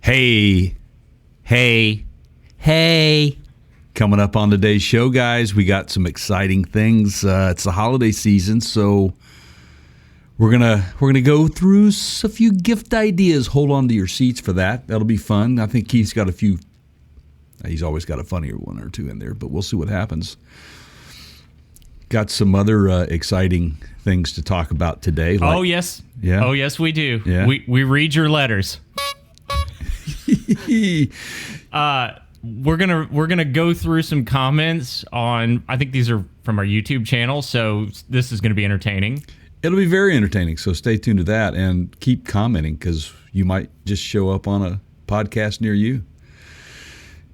Hey. Coming up on today's show, guys, we got some exciting things. It's the holiday season, so we're gonna go through a few gift ideas. Hold on to your seats for that. That'll be fun. I think Keith's got a few. He's always got a funnier one or two in there, but we'll see what happens. Got some other exciting things to talk about today. Oh, yes. Yeah. Oh, yes, we do. Yeah. We read your letters. We're gonna go through some comments on. I think these are from our YouTube channel, so this is gonna be entertaining. It'll be very entertaining, so stay tuned to that and keep commenting because you might just show up on a podcast near you.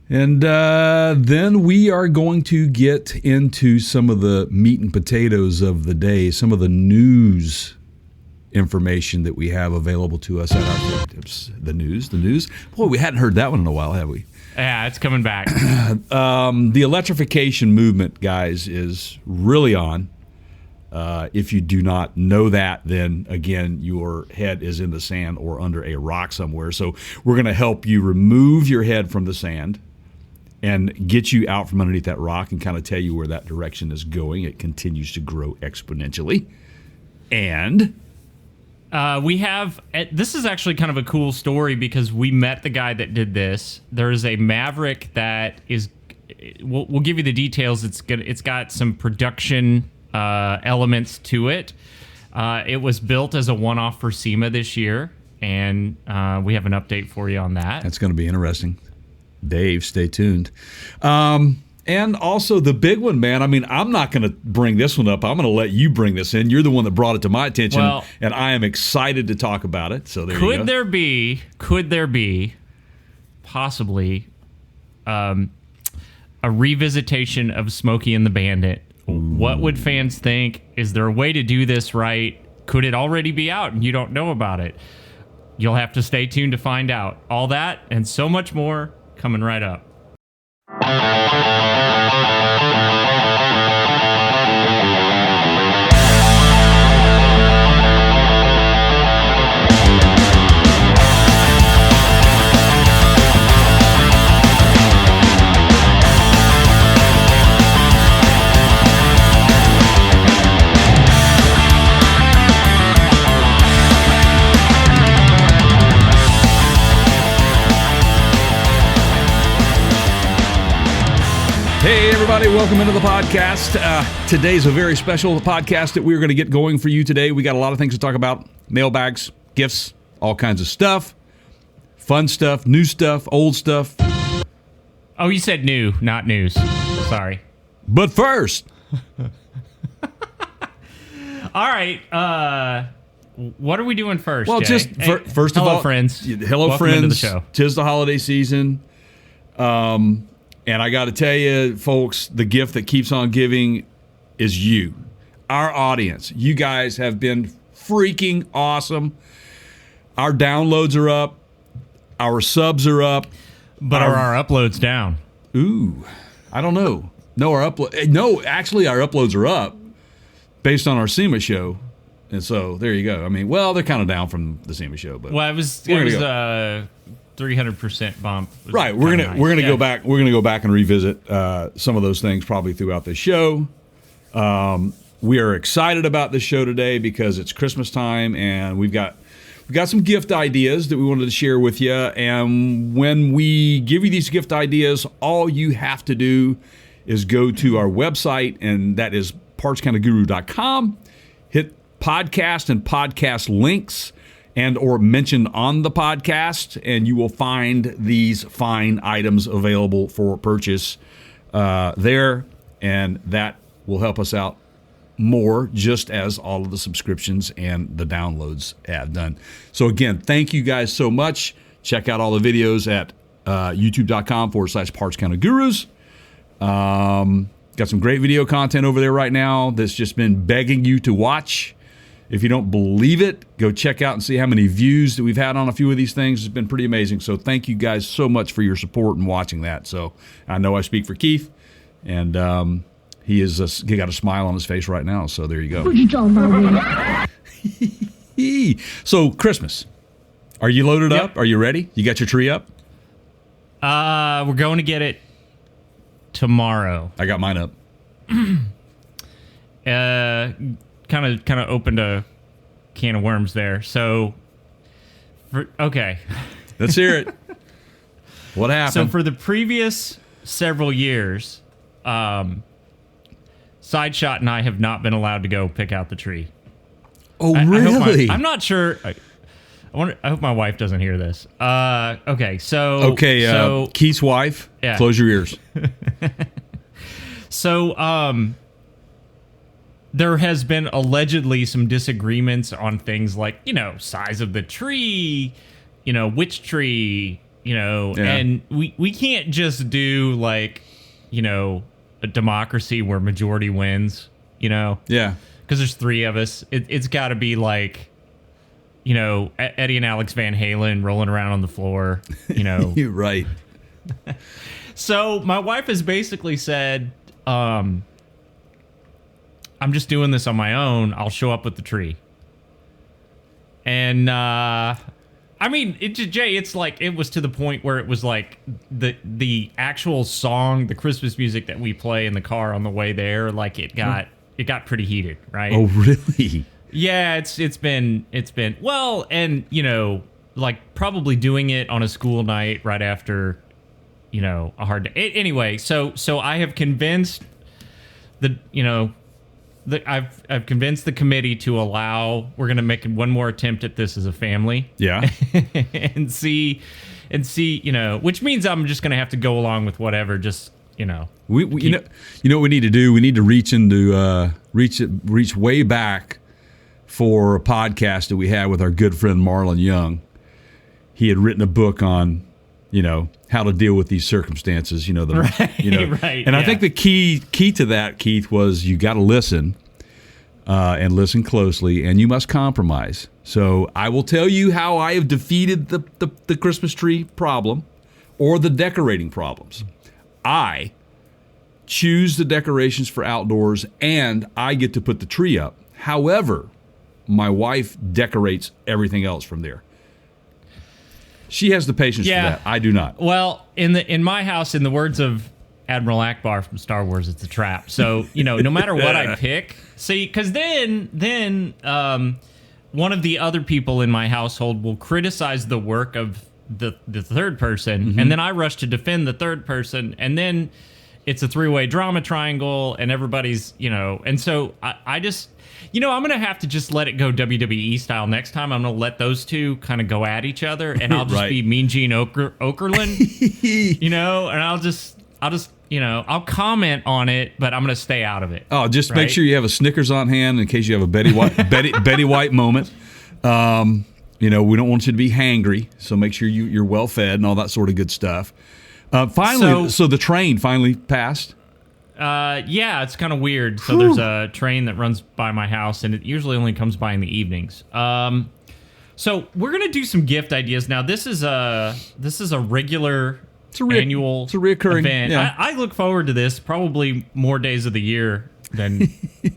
And then we are going to get into some of the meat and potatoes of the day, some of the news information that we have available to us at our fingertips. The news. Boy, we hadn't heard that one in a while, have we? Yeah, it's coming back. The electrification movement, guys, is really on. If you do not know that, then again, your head is in the sand or under a rock somewhere. So we're going to help you remove your head from the sand and get you out from underneath that rock and kind of tell you where that direction is going. It continues to grow exponentially. And we have, this is actually kind of a cool story because we met the guy that did this. There is a Maverick that is, we'll give you the details. It's got some production elements to it. It was built as a one-off for SEMA this year, and we have an update for you on that. That's going to be interesting. Dave, stay tuned. And also the big one, man. I mean, I'm not going to bring this one up. I'm going to let you bring this in. You're the one that brought it to my attention, and I am excited to talk about it. So there you go. Could there be possibly a revisitation of Smokey and the Bandit? What would fans think? Is there a way to do this right? Could it already be out and you don't know about it? You'll have to stay tuned to find out. All that and so much more coming right up. Hey, everybody, welcome into the podcast. Today's a very special podcast that we're going to get going for you today. We got a lot of things to talk about. Mailbags, gifts, all kinds of stuff. Fun stuff, new stuff, old stuff. Oh, you said new, not news. Sorry. But first. All right. What are we doing first, Well, Jay? just first of all. Hello, friends. Hello, Welcome friends. into the show. 'Tis the holiday season. And I got to tell you, folks, the gift that keeps on giving is you, our audience. You guys have been freaking awesome. Our downloads are up. Our subs are up. But are our uploads down? Ooh, I don't know. Actually, our uploads are up based on our SEMA show. And so there you go. I mean, well, they're kind of down from the SEMA show, but Well, it was 300% bump. Right, we're gonna go back. We're gonna go back and revisit some of those things probably throughout the show. We are excited about this show today because it's Christmas time, and we've got some gift ideas that we wanted to share with you. And when we give you these gift ideas, all you have to do is go to our website, and that is partskinoguru.com. Hit podcast and podcast links, and or mention on the podcast, and you will find these fine items available for purchase there, and that will help us out more, just as all of the subscriptions and the downloads have done. So again, thank you guys so much. Check out all the videos at youtube.com/PartsKindOfGurus. Got some great video content over there right now that's just been begging you to watch. If you don't believe it, go check out and see how many views that we've had on a few of these things. It's been pretty amazing. So thank you guys so much for your support and watching that. So I know I speak for Keith, and he got a smile on his face right now. So there you go. So Christmas. Are you loaded Yep. up? Are you ready? You got your tree up? We're going to get it tomorrow. I got mine up. Kind of opened a can of worms there. So, okay. Let's hear it. What happened? So for the previous several years, Sideshot and I have not been allowed to go pick out the tree. oh, I hope really? I'm not sure. I hope my wife doesn't hear this. Okay, so Okay, so Keith's wife, Yeah. close your ears. So, there has been allegedly some disagreements on things like, size of the tree, which tree, Yeah. and we can't just do like, a democracy where majority wins, Yeah. because there's three of us. It's got to be like, Eddie and Alex Van Halen rolling around on the floor, You're right. So my wife has basically said, I'm just doing this on my own. I'll show up with the tree. And Jay, it's like it was to the point where it was like the actual song, the Christmas music that we play in the car on the way there, like it got pretty heated, right? Oh, really? Yeah, it's been well, and like probably doing it on a school night right after a hard day. Anyway, so I have convinced I've convinced the committee to allow. We're going to make one more attempt at this as a family. Yeah. and see, which means I'm just going to have to go along with whatever. Just We you know what we need to do? We need to reach way back for a podcast that we had with our good friend Marlon Young. He had written a book on, how to deal with these circumstances. Right, And I yeah. think the key to that, Keith, was you got to listen, and listen closely, and you must compromise. So I will tell you how I have defeated the Christmas tree problem, or the decorating problems. I choose the decorations for outdoors, and I get to put the tree up. However, my wife decorates everything else from there. She has the patience Yeah. for that. I do not. Well, in my house, in the words of Admiral Akbar from Star Wars, it's a trap. So no matter what I pick, see, because then one of the other people in my household will criticize the work of the third person, and then I rush to defend the third person, and then it's a three-way drama triangle, and everybody's and so I just. I'm going to have to just let it go WWE style next time. I'm going to let those two kind of go at each other, and I'll just Right. be Mean Gene Okerlund, and I'll comment on it, but I'm going to stay out of it. Oh, just make Right? sure you have a Snickers on hand in case you have a Betty White Betty White moment. We don't want you to be hangry, so make sure you're well fed and all that sort of good stuff. Finally, so the train finally passed. Yeah, it's kind of weird. So there's a train that runs by my house, and it usually only comes by in the evenings. So we're gonna do some gift ideas now. This is a regular annual. It's a reoccurring event. Yeah. I look forward to this probably more days of the year than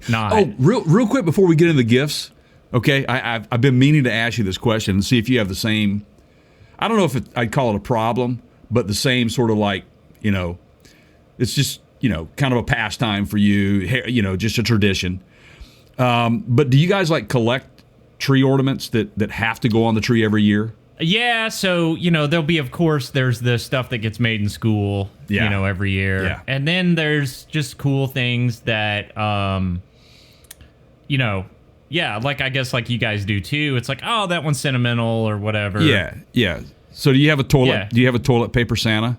not. Oh, real quick before we get into the gifts, okay? I've been meaning to ask you this question and see if you have the same. I don't know if I'd call it a problem, but the same sort of like it's just. Kind of a pastime for you, just a tradition. But do you guys collect tree ornaments that have to go on the tree every year? Yeah, so there'll be, of course, there's the stuff that gets made in school, Yeah. every year, Yeah. and then there's just cool things that, like I guess like you guys do too. It's like, oh, that one's sentimental or whatever. Yeah. So do you have a toilet? Yeah. Do you have a toilet paper Santa?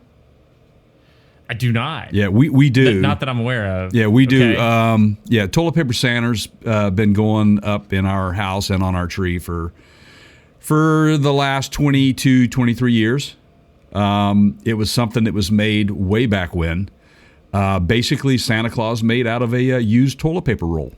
I do not. Yeah, we do. Not that I'm aware of. Yeah, we do. Okay. Toilet paper Santa's been going up in our house and on our tree for the last 22, 23 years. It was something that was made way back when. Basically, Santa Claus made out of a used toilet paper roll.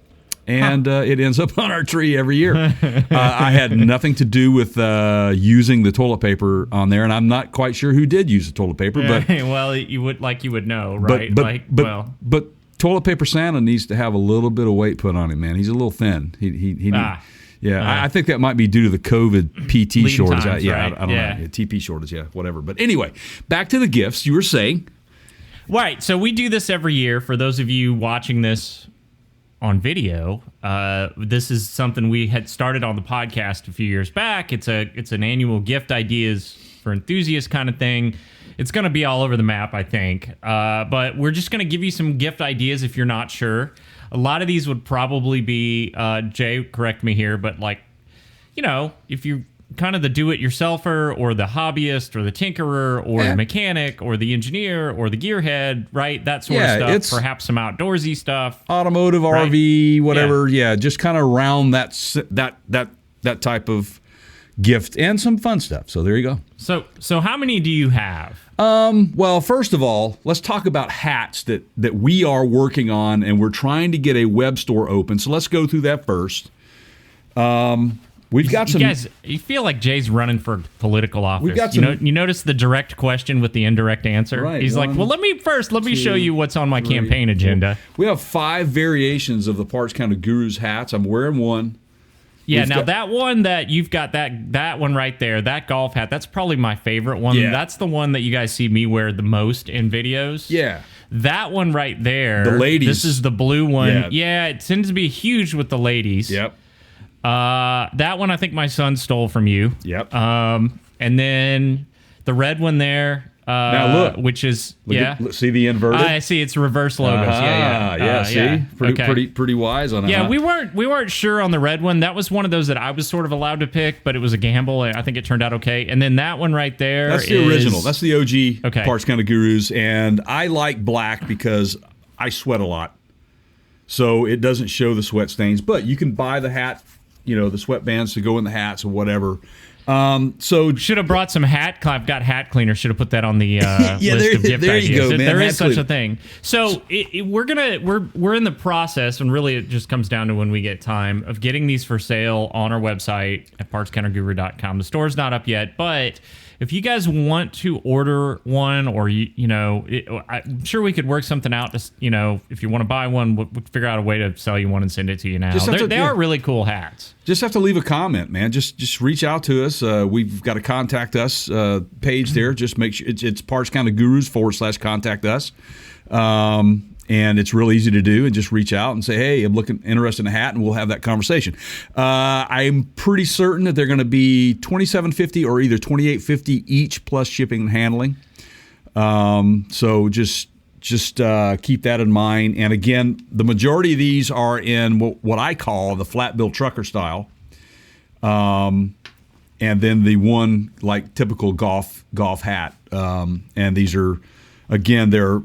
And it ends up on our tree every year. I had nothing to do with using the toilet paper on there, and I'm not quite sure who did use the toilet paper. But well, you would know, right? But toilet paper Santa needs to have a little bit of weight put on him, man. He's a little thin. He Yeah, I think that might be due to the COVID PT Lead shortage. times, right? I don't Yeah. know. TP shortage, yeah, whatever. But anyway, back to the gifts. You were saying. Right. So we do this every year. For those of you watching this on video, this is something we had started on the podcast a few years back. It's an annual gift ideas for enthusiasts kind of thing. It's going to be all over the map, I think. But we're just going to give you some gift ideas if you're not sure. A lot of these would probably be, Jay, correct me here, but like, if you kind of the do-it-yourselfer or the hobbyist or the tinkerer or the mechanic or the engineer or the gearhead, right? That sort of stuff. It's perhaps some outdoorsy stuff. Automotive, Right. RV, whatever. Yeah, just kind of around that type of gift and some fun stuff. So there you go. So how many do you have? Well, first of all, let's talk about hats that we are working on, and we're trying to get a web store open. So let's go through that first. We've got some. You guys, you feel like Jay's running for political office. We've got you notice the direct question with the indirect answer? Right, He's like, well, let me show you what's on my campaign agenda. We have 5 variations of the Parts Counter Gurus hats. I'm wearing one. Yeah, We've now got- that one that you've got, that one right there, that golf hat, that's probably my favorite one. Yeah. That's the one that you guys see me wear the most in videos. Yeah. That one right there. The ladies. This is the blue one. Yeah. Yeah, it tends to be huge with the ladies. Yep. That one I think my son stole from you. Yep. And then the red one there. Now look. Which is See the inverted? I see it's reverse logos. See, Okay. pretty wise on it. Yeah, huh? we weren't sure on the red one. That was one of those that I was sort of allowed to pick, but it was a gamble, and I think it turned out okay. And then that one right there, That's the original. That's the OG Okay. Parts Counter Gurus, and I like black because I sweat a lot, so it doesn't show the sweat stains. But you can buy the hat, the sweatbands to go in the hats or whatever. So should have brought some hat. I've got hat cleaner. Should have put that on the Yeah, list of gift there you ideas. go, man. There is Hat such a cleaner. thing. So we're in the process, and really it just comes down to when we get time of getting these for sale on our website at partscounterguru.com. The store's not up yet, but if you guys want to order one, or I'm sure we could work something out. To, if you want to buy one, we'll figure out a way to sell you one and send it to you now. Just have to- They are really cool hats. just have to leave a comment, man. Just reach out to us. We've got a contact us page there. Just make sure it's Parts Counter Gurus /contact us. And it's real easy to do, and just reach out and say, hey, I'm interested in a hat, and we'll have that conversation. I'm pretty certain that they're going to be $27.50 or either $28.50 each plus shipping and handling. So just keep that in mind. And again, the majority of these are in what I call the flat bill trucker style. And then the one like typical golf hat. And these are, again, they're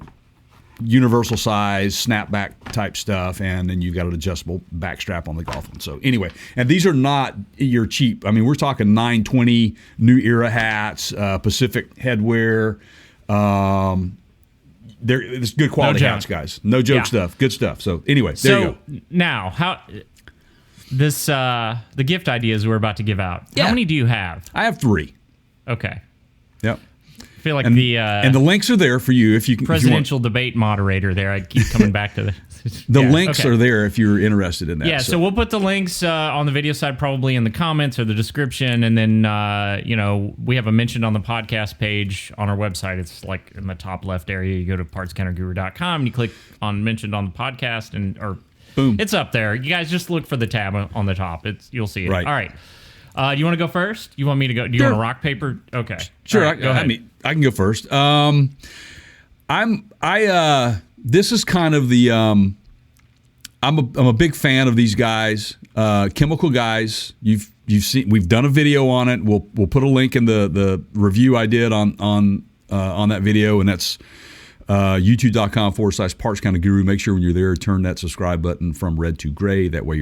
universal size snapback type stuff, and then you've got an adjustable back strap on the golf one. So anyway, and these are not your cheap. I mean, we're talking 920 New Era hats, Pacific headwear. It's good quality No joke. hats, guys. No joke Yeah. stuff. Good stuff. So anyway, there you go. Now, how this the gift ideas we're about to give out. Yeah. How many do you have? I have 3. Okay, Yep. I feel like And the the links are there for you if you can. presidential debate moderator there. I keep coming back to the The Yeah, links okay. are there if you're interested in that. Yeah, so we'll put the links on the video side probably in the comments or the description, and then we have a mentioned on the podcast page on our website. It's like in the top left area. You go to partscounterguru.com and you click on mentioned on the podcast, or Boom. it's up there. You guys just look for the tab on the top. You'll see it. Right. All right. Do you want to go first? You want me to go? Do you Sure. want to rock paper? Okay. Sure, All right, go ahead. I mean, I can go first. This is kind of the. I'm a big fan of these guys, Chemical Guys. You've seen. We've done a video on it. We'll put a link in the review I did on that video, and that's youtube.com/Parts Counter Guru. Make sure when you're there, turn that subscribe button from red to gray. That way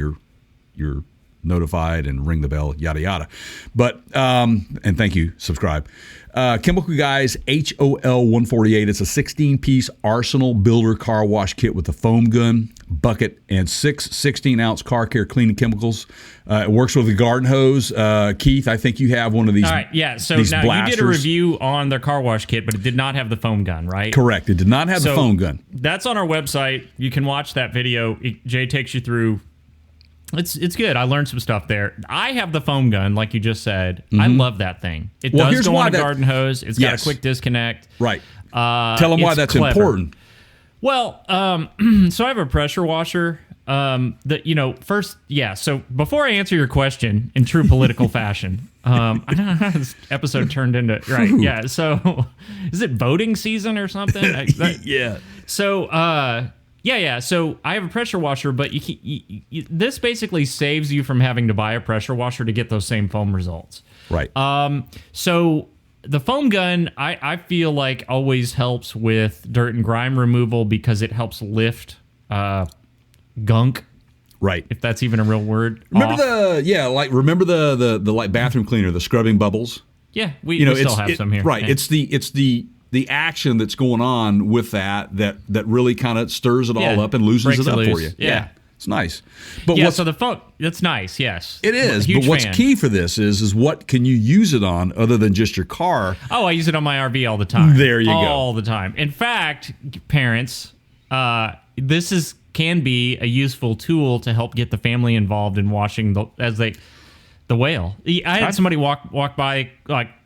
you're notified and ring the bell, yada yada. But and thank you, subscribe. Chemical Guys HOL 148. It's a 16-piece Arsenal builder car wash kit with a foam gun, bucket, and 6 16-ounce car care cleaning chemicals. It works with a garden hose. Keith, I think you have one of these. All right, yeah. So these now blasters. you did a review on their car wash kit, but it did not have the foam gun, right? Correct. It did not have the So foam gun. That's on our website. You can watch that video. Jay takes you through It's good. I learned some stuff there. I have the foam gun, like you just said. I love that thing. It Well, does here's go why on a that- garden hose. It's got Yes. a quick disconnect. Right. Tell them why it's that's clever. important. Well, so I have a pressure washer. First, yeah. So before I answer your question in true political fashion, I don't know how this episode turned into. Right. Yeah. So is it voting season or something? Yeah. So, yeah. So I have a pressure washer, but this basically saves you from having to buy a pressure washer to get those same foam results. Right. So the foam gun, I feel like always helps with dirt and grime removal because it helps lift gunk, right. if that's even a real word. Remember off. remember the like bathroom cleaner, the scrubbing bubbles? Yeah, we still have some here. Right. Yeah. It's the action that's going on with that really kind of stirs it all Yeah. up and loosens Breaks it up it for loose. you. Yeah. It's nice. But Yeah, what's so the foam, that's nice, yes. it is, Huge but what's fan. key for this is what can you use it on other than just your car? Oh, I use it on my RV all the time. There you go. All the time. In fact, parents, this can be a useful tool to help get the family involved in washing the whale. I had somebody walk by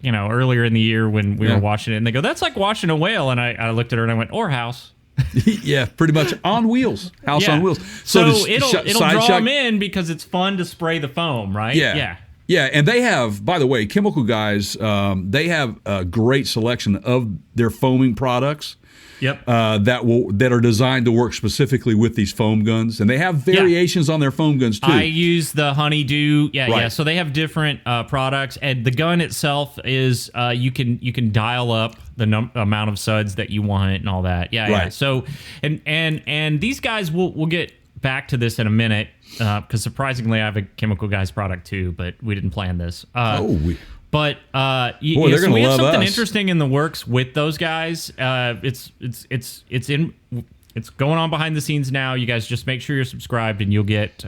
earlier in the year when we were washing it, and they go, "That's like washing a whale." And I looked at her and I went, "Or house." Yeah, pretty much on wheels. House Yeah. on wheels. So does it'll side draw shot- them in because it's fun to spray the foam, right? Yeah. Yeah, and they have, by the way, Chemical Guys, they have a great selection of their foaming products. Yep. That are designed to work specifically with these foam guns, and they have variations on their foam guns too. I use the Honeydew. Yeah. Right. So they have different products, and the gun itself is you can dial up the amount of suds that you want and all that. Yeah. Right. Yeah. So and these guys we'll get back to this in a minute because surprisingly I have a Chemical Guys product too, but we didn't plan this. But Boy, they're so we gonna have love something us. interesting in the works with those guys. It's going on behind the scenes now. You guys just make sure you're subscribed, and you'll get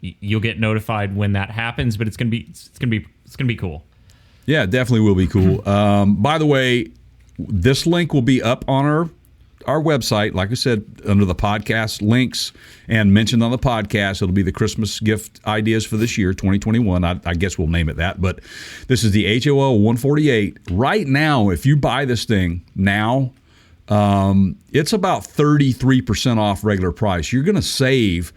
notified when that happens. But it's gonna be cool. Yeah, it definitely will be cool. By the way, this link will be up on our website, like I said, under the podcast links and mentioned on the podcast. It'll be the Christmas gift ideas for this year, 2021. I guess we'll name it that. But this is the HOL 148. Right now, if you buy this thing now, it's about 33% off regular price. You're going to save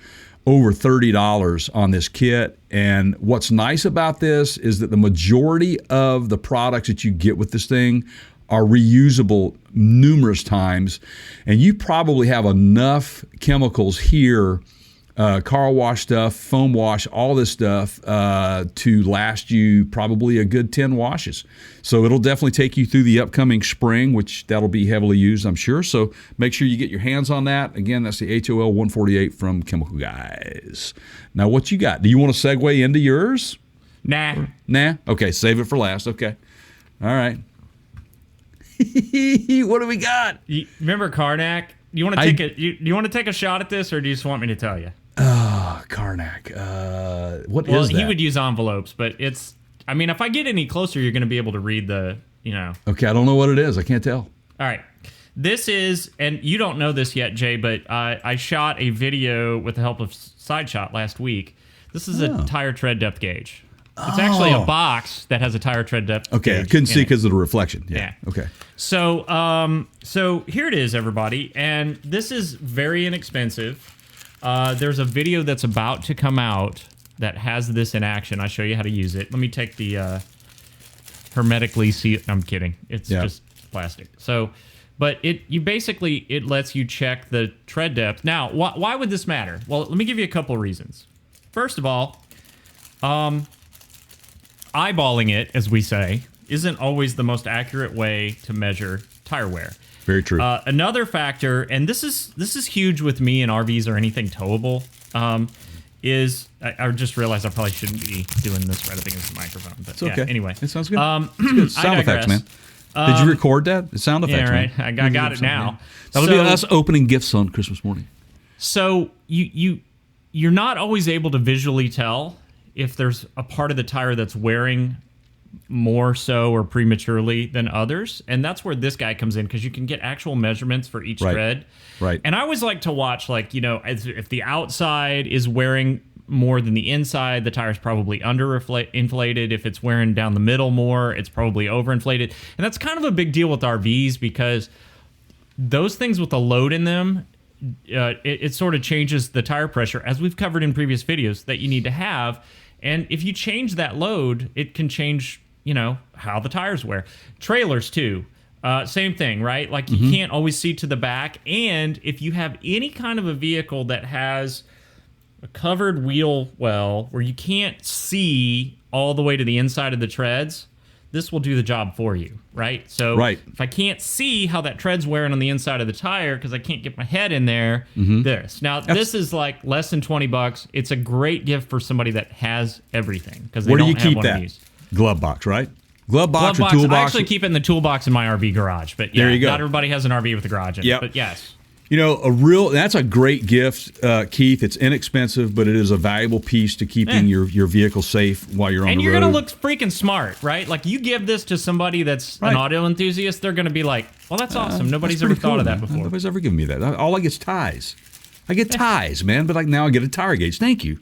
over $30 on this kit. And what's nice about this is that the majority of the products that you get with this thing are reusable numerous times, and you probably have enough chemicals here, car wash stuff, foam wash, all this stuff to last you probably a good 10 washes. So it'll definitely take you through the upcoming spring, which that'll be heavily used, I'm sure. So make sure you get your hands on that. Again, that's the HOL 148 from Chemical Guys. Now, what you got? Do you want to segue into yours? Nah. Okay, save it for last. Okay. All right. What do we got? You remember Karnak? You want to take a you want to take a shot at this, or do you just want me to tell you? Karnak. What Well, is that? he would use envelopes, but it's. I mean, if I get any closer, you're going to be able to read the. Okay, I don't know what it is. I can't tell. All right. This is, and you don't know this yet, Jay, but I shot a video with the help of SideShot last week. This is a tire tread depth gauge. It's actually a box that has a tire tread depth. Okay, I gauge couldn't in see it. because of the reflection. Yeah. Yeah. Okay. So here it is, everybody, and this is very inexpensive. There's a video that's about to come out that has this in action. I'll show you how to use it. Let me take the hermetically seal. I'm kidding. It's just plastic. So, but it lets you check the tread depth. Now, why would this matter? Well, let me give you a couple of reasons. First of all, eyeballing it, as we say, isn't always the most accurate way to measure tire wear. Very true. Another factor, and this is huge with me in RVs or anything towable, is I just realized I probably shouldn't be doing this right up against the microphone. But it's okay. Yeah, anyway. It sounds good. It's good. Sound I effects, digress. man. Did you record that? The sound effects, Yeah, right. man. I got it now. That'll be us opening gifts on Christmas morning. So you're not always able to visually tell if there's a part of the tire that's wearing more so or prematurely than others, and that's where this guy comes in because you can get actual measurements for each tread. Right. And I always like to watch, if the outside is wearing more than the inside, the tire's probably inflated. If it's wearing down the middle more, it's probably overinflated. And that's kind of a big deal with RVs because those things with a load in them, it sort of changes the tire pressure, as we've covered in previous videos, that you need to have. And if you change that load, it can change, how the tires wear. Trailers, too. Same thing, right? Like, you can't always see to the back. And if you have any kind of a vehicle that has a covered wheel well where you can't see all the way to the inside of the treads, this will do the job for you, right? So if I can't see how that tread's wearing on the inside of the tire because I can't get my head in there, this is like less than $20. It's a great gift for somebody that has everything because they don't have one of these. Glove box, right? Glove box or toolbox? I actually keep it in the toolbox in my RV garage, but there you go. Not everybody has an RV with a garage in it, but yes. That's a great gift, Keith. It's inexpensive, but it is a valuable piece to keeping your vehicle safe while you're on the road. And you're going to look freaking smart, right? Like, you give this to somebody that's an auto enthusiast, they're going to be like, well, that's awesome. Nobody's ever thought of that before. Nobody's ever given me that. All I get is ties. I get ties, man, but now I get a tire gauge. Thank you.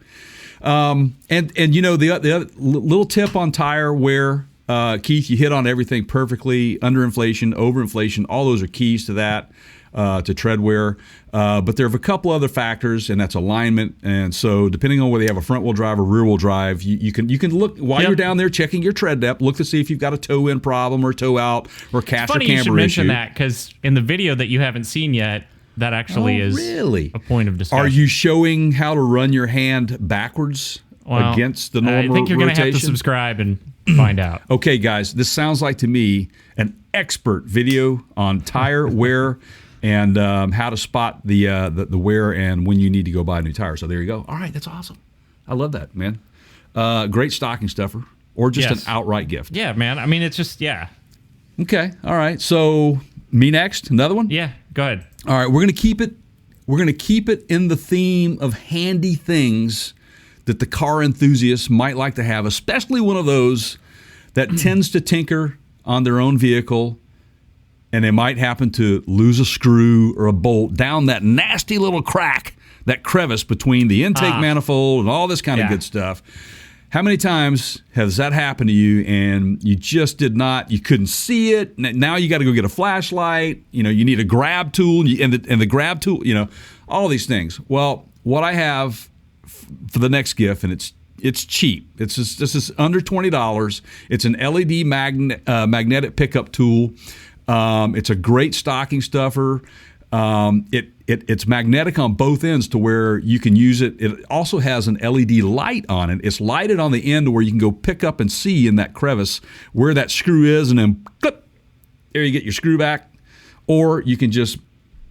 And the other little tip on tire wear, Keith, you hit on everything perfectly. Underinflation, overinflation, all those are keys to that. To tread wear, but there are a couple other factors, and that's alignment. And so, depending on whether you have a front wheel drive or rear wheel drive, you can look while you're down there checking your tread depth. Look to see if you've got a toe in problem or toe out or caster camber issue. It's funny you should mention that because in the video that you haven't seen yet, that actually is a point of discussion. Are you showing how to run your hand backwards against the normal rotation? I think you're going to have to subscribe and find out. Okay, guys, this sounds like to me an expert video on tire wear. And how to spot the wear and when you need to go buy a new tire. So there you go. All right, that's awesome. I love that, man. Great stocking stuffer or just an outright gift. Yeah, man. I mean, it's just, Okay, all right. So me next, another one? Yeah, go ahead. All right, we're going to keep it. We're going to keep it in the theme of handy things that the car enthusiasts might like to have, especially one of those that tends to tinker on their own vehicle. And they might happen to lose a screw or a bolt down that nasty little crack, that crevice between the intake manifold and all this kind of good stuff. How many times has that happened to you and you just you couldn't see it? Now you got to go get a flashlight. You need a grab tool and the grab tool, all these things. Well, what I have for the next gift, and it's cheap. This is under $20. It's an LED magnetic pickup tool. It's a great stocking stuffer. It's magnetic on both ends to where you can use it. It also has an LED light on it. It's lighted on the end to where you can go pick up and see in that crevice where that screw is, and then clip, there you get your screw back. Or you can just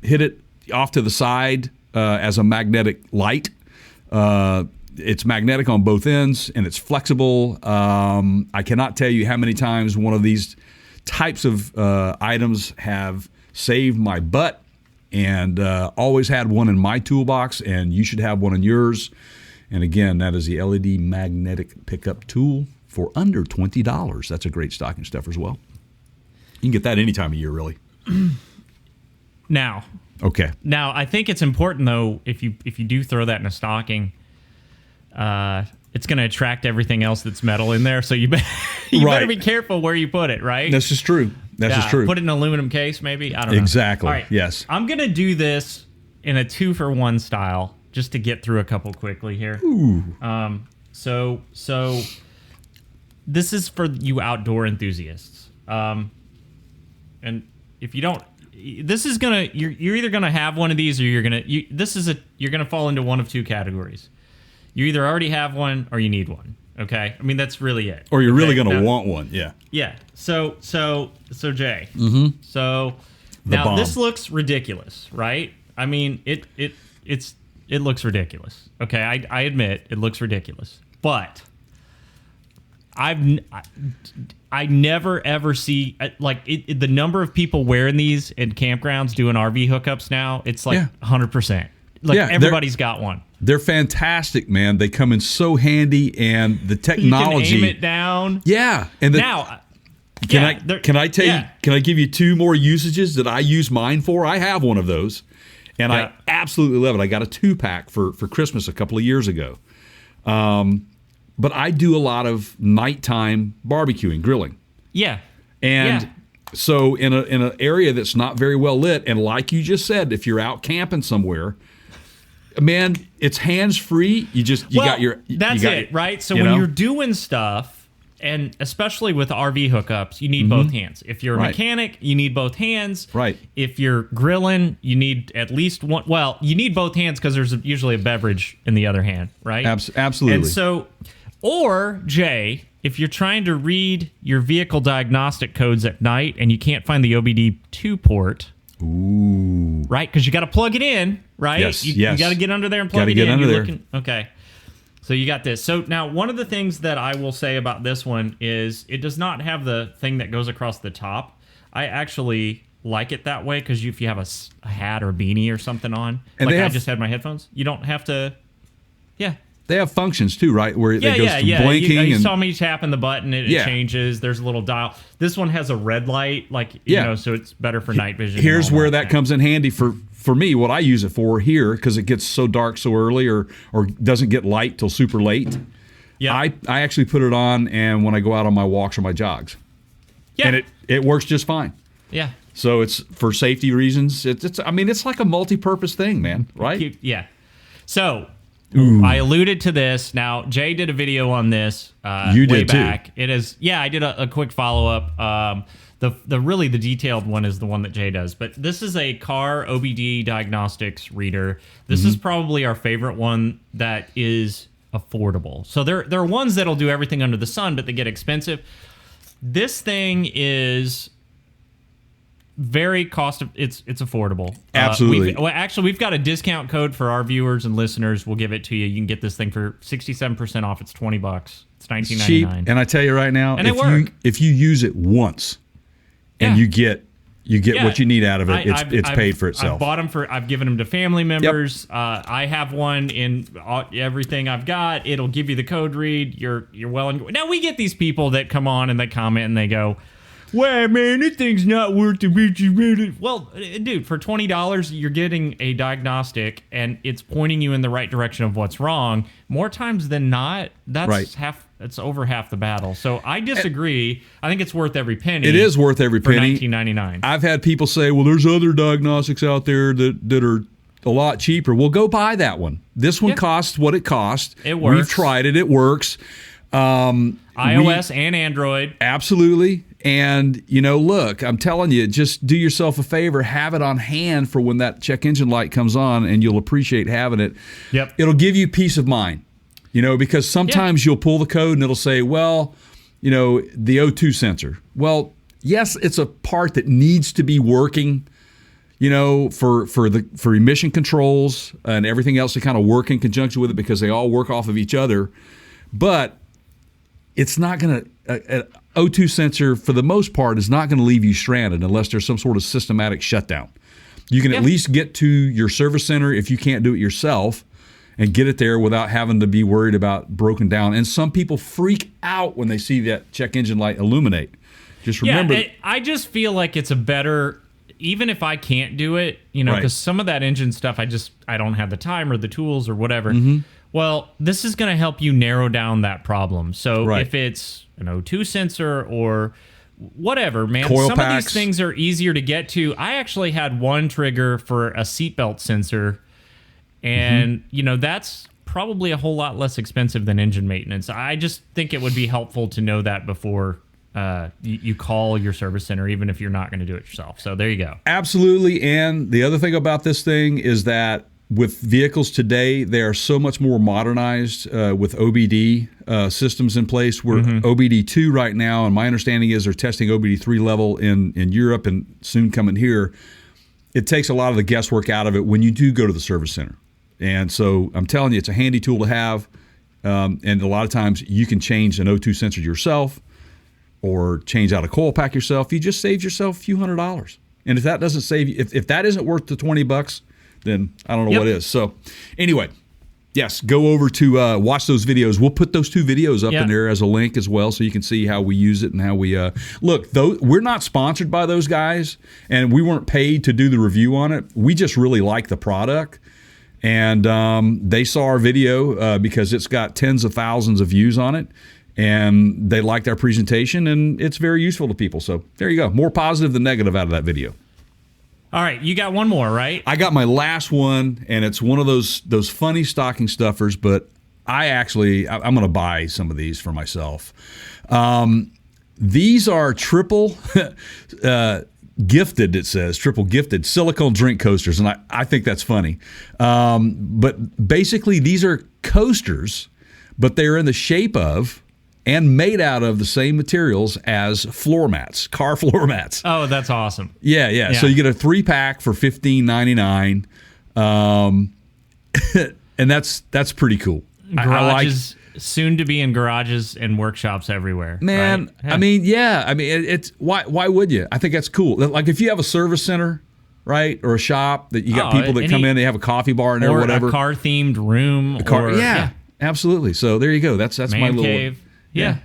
hit it off to the side as a magnetic light. It's magnetic on both ends, and it's flexible. I cannot tell you how many times one of these types of items have saved my butt, and always had one in my toolbox, and you should have one in yours. And again, that is the LED magnetic pickup tool for under $20. That's a great stocking stuffer as well. You can get that any time of year, really. Now, I think it's important though, if you do throw that in a stocking, it's going to attract everything else that's metal in there. So you better be careful where you put it, right? This is true. That's true. Put it in an aluminum case, maybe. I don't know. Exactly. All right. Yes. I'm going to do this in a 2-for-1 style just to get through a couple quickly here. Ooh. So this is for you outdoor enthusiasts. And if you don't, this is going to, you're either going to have one of these or you're going to fall into one of two categories. You either already have one or you need one. Okay, I mean that's really it. Or you're really going to want one. Yeah. Yeah. So Jay. Mm-hmm. So now this looks ridiculous, right? I mean it looks ridiculous. Okay, I admit it looks ridiculous, but I never ever see the number of people wearing these in campgrounds doing RV hookups now. It's like 100%. Everybody's got one. They're fantastic, man. They come in so handy, and the technology. You can aim it down. Yeah, and can I tell you? Can I give you two more usages that I use mine for? I have one of those, and I absolutely love it. I got a 2-pack for Christmas a couple of years ago. But I do a lot of nighttime barbecuing, grilling. Yeah. And so in an area that's not very well lit, and like you just said, if you're out camping somewhere, man, it's hands free. You got your. That's it, right? So when you're doing stuff, and especially with RV hookups, you need both hands. If you're a mechanic, you need both hands. Right. If you're grilling, you need at least one. Well, you need both hands because there's usually a beverage in the other hand, right? Absolutely. And so, or Jay, if you're trying to read your vehicle diagnostic codes at night and you can't find the OBD2 port. Ooh. Right? Because you got to plug it in, right? Yes. You got to get under there and plug it in. Under there. Okay. So you got this. So now one of the things that I will say about this one is it does not have the thing that goes across the top. I actually like it that way because if you have a hat or beanie or something on, and like I just had my headphones, you don't have to. Yeah. They have functions too, right? Where it goes from blinking. You saw me tapping the button, it changes. There's a little dial. This one has a red light, so it's better for night vision. Here's where that comes in handy for me. What I use it for here, because it gets so dark so early, or doesn't get light till super late. Yeah, I actually put it on, and when I go out on my walks or my jogs, and it works just fine. Yeah. So it's for safety reasons. It's like a multi-purpose thing, man. Right? Yeah. So. Ooh. I alluded to this. Now, Jay did a video on this you way did back. Too. It is, I did a quick follow-up. The detailed one is the one that Jay does. But this is a car OBD diagnostics reader. This is probably our favorite one that is affordable. So there are ones that'll do everything under the sun, but they get expensive. This thing is very it's affordable. Absolutely. We've got a discount code for our viewers and listeners. We'll give it to you. You can get this thing for 67% off. It's $20. It's $19.99. Cheap. And I tell you right now, if you use it once and you get what you need out of it, it's paid for itself. I've given them to family members. Yep. I have one in everything I've got. It'll give you the code read. You're well and good. Now we get these people that come on and they comment and they go, "Well, man, this thing's not worth the bitch." Well, dude, for $20, you're getting a diagnostic, and it's pointing you in the right direction of what's wrong. More times than not, that's It's over half the battle. So I disagree. I think it's worth every penny. It is worth every penny. For $19.99. I've had people say, "Well, there's other diagnostics out there that are a lot cheaper." Well, go buy that one. This one costs what it costs. It works. We've tried it. It works. iOS and Android. Absolutely. And, look, I'm telling you, just do yourself a favor, have it on hand for when that check engine light comes on, and you'll appreciate having it. Yep. It'll give you peace of mind, because sometimes you'll pull the code and it'll say, well, the O2 sensor. Well, yes, it's a part that needs to be working, for emission controls and everything else to kind of work in conjunction with it because they all work off of each other. But it's not going to O2 sensor, for the most part, is not going to leave you stranded unless there's some sort of systematic shutdown. You can at least get to your service center if you can't do it yourself and get it there without having to be worried about broken down. And some people freak out when they see that check engine light illuminate. Just remember. I just feel like it's a better, even if I can't do it, because some of that engine stuff, I don't have the time or the tools or whatever. Mm-hmm. Well, this is going to help you narrow down that problem. So if it's an O2 sensor or whatever, man, coil some packs. of these things are easier to get to. I actually had one trigger for a seatbelt sensor, and that's probably a whole lot less expensive than engine maintenance. I just think it would be helpful to know that before you call your service center, even if you're not going to do it yourself. So there you go. Absolutely. And the other thing about this thing is that with vehicles today, they are so much more modernized with OBD systems in place. We're OBD2 right now, and my understanding is they're testing OBD3 level in Europe and soon coming here. It takes a lot of the guesswork out of it when you do go to the service center. And so I'm telling you, it's a handy tool to have. And a lot of times you can change an O2 sensor yourself or change out a coil pack yourself. You just saved yourself a few $100s. And if that doesn't save you, if that isn't worth the $20, then I don't know what is. So anyway, yes, go over to watch those videos. We'll put those 2 videos up in there as a link as well, so you can see how we use it and how we look. Though we're not sponsored by those guys, and we weren't paid to do the review on it. We just really like the product, And they saw our video because it's got tens of thousands of views on it. And they liked our presentation, and it's very useful to people. So there you go. More positive than negative out of that video. All right, you got one more, right? I got my last one, and it's one of those funny stocking stuffers, but I'm going to buy some of these for myself. These are triple gifted, it says, triple gifted silicone drink coasters, and I think that's funny. But basically, these are coasters, but they're in the shape of and made out of the same materials as floor mats, car floor mats. Oh, that's awesome. Yeah. So you get a 3-pack for $15.99, and that's pretty cool. Garages, soon to be in garages and workshops everywhere. Man, right? I mean, it's why would you? I think that's cool. Like if you have a service center, right, or a shop that you got people that come in, they have a coffee bar in there, or whatever, a car themed room, absolutely. So there you go. That's man my little cave. Yeah.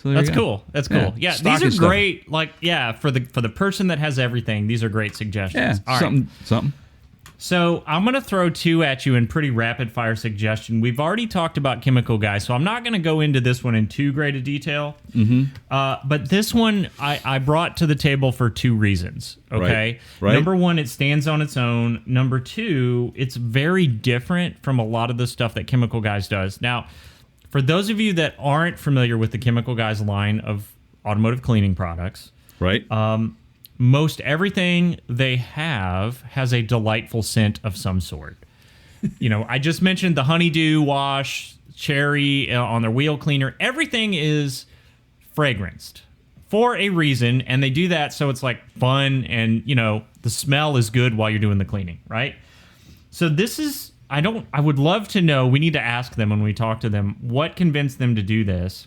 So that's cool. That's cool. Yeah, Stocking these are great. For the person that has everything, these are great suggestions. Yeah, something. So I'm going to throw two at you in pretty rapid fire suggestion. We've already talked about Chemical Guy, so I'm not going to go into this one in too great a detail. But this one I brought to the table for two reasons. Okay, right. Number one, it stands on its own. Number two, it's very different from a lot of the stuff that Chemical Guys does. Now, for those of you that aren't familiar with the Chemical Guys line of automotive cleaning products, right? Most everything they have has a delightful scent of some sort. I just mentioned the honeydew wash, cherry on their wheel cleaner. Everything is fragranced for a reason, and they do that so it's like fun and, the smell is good while you're doing the cleaning, right? So this is, I would love to know, we need to ask them when we talk to them, what convinced them to do this.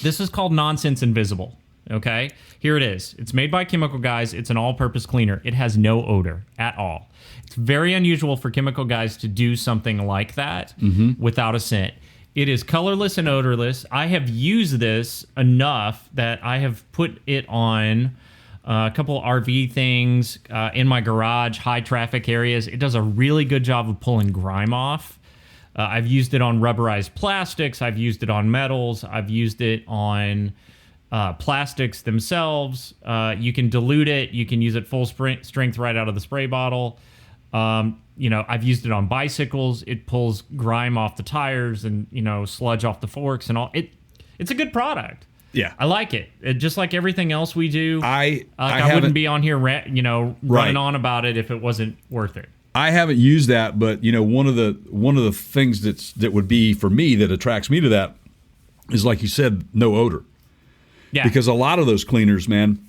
This is called Nonsense Invisible. Okay, here it is. It's made by Chemical Guys. It's an all-purpose cleaner. It has no odor at all. It's very unusual for Chemical Guys to do something like that without a scent. It is colorless and odorless. I have used this enough that I have put it on a couple RV things in my garage, high traffic areas. It does a really good job of pulling grime off. I've used it on rubberized plastics. I've used it on metals. I've used it on plastics themselves. You can dilute it. You can use it full strength right out of the spray bottle. I've used it on bicycles. It pulls grime off the tires and, sludge off the forks and all. It's a good product. Yeah. I like it. Just like everything else we do. I wouldn't be on here, running on about it if it wasn't worth it. I haven't used that, but one of the things that would be for me that attracts me to that is, like you said, no odor. Yeah. Because a lot of those cleaners, man,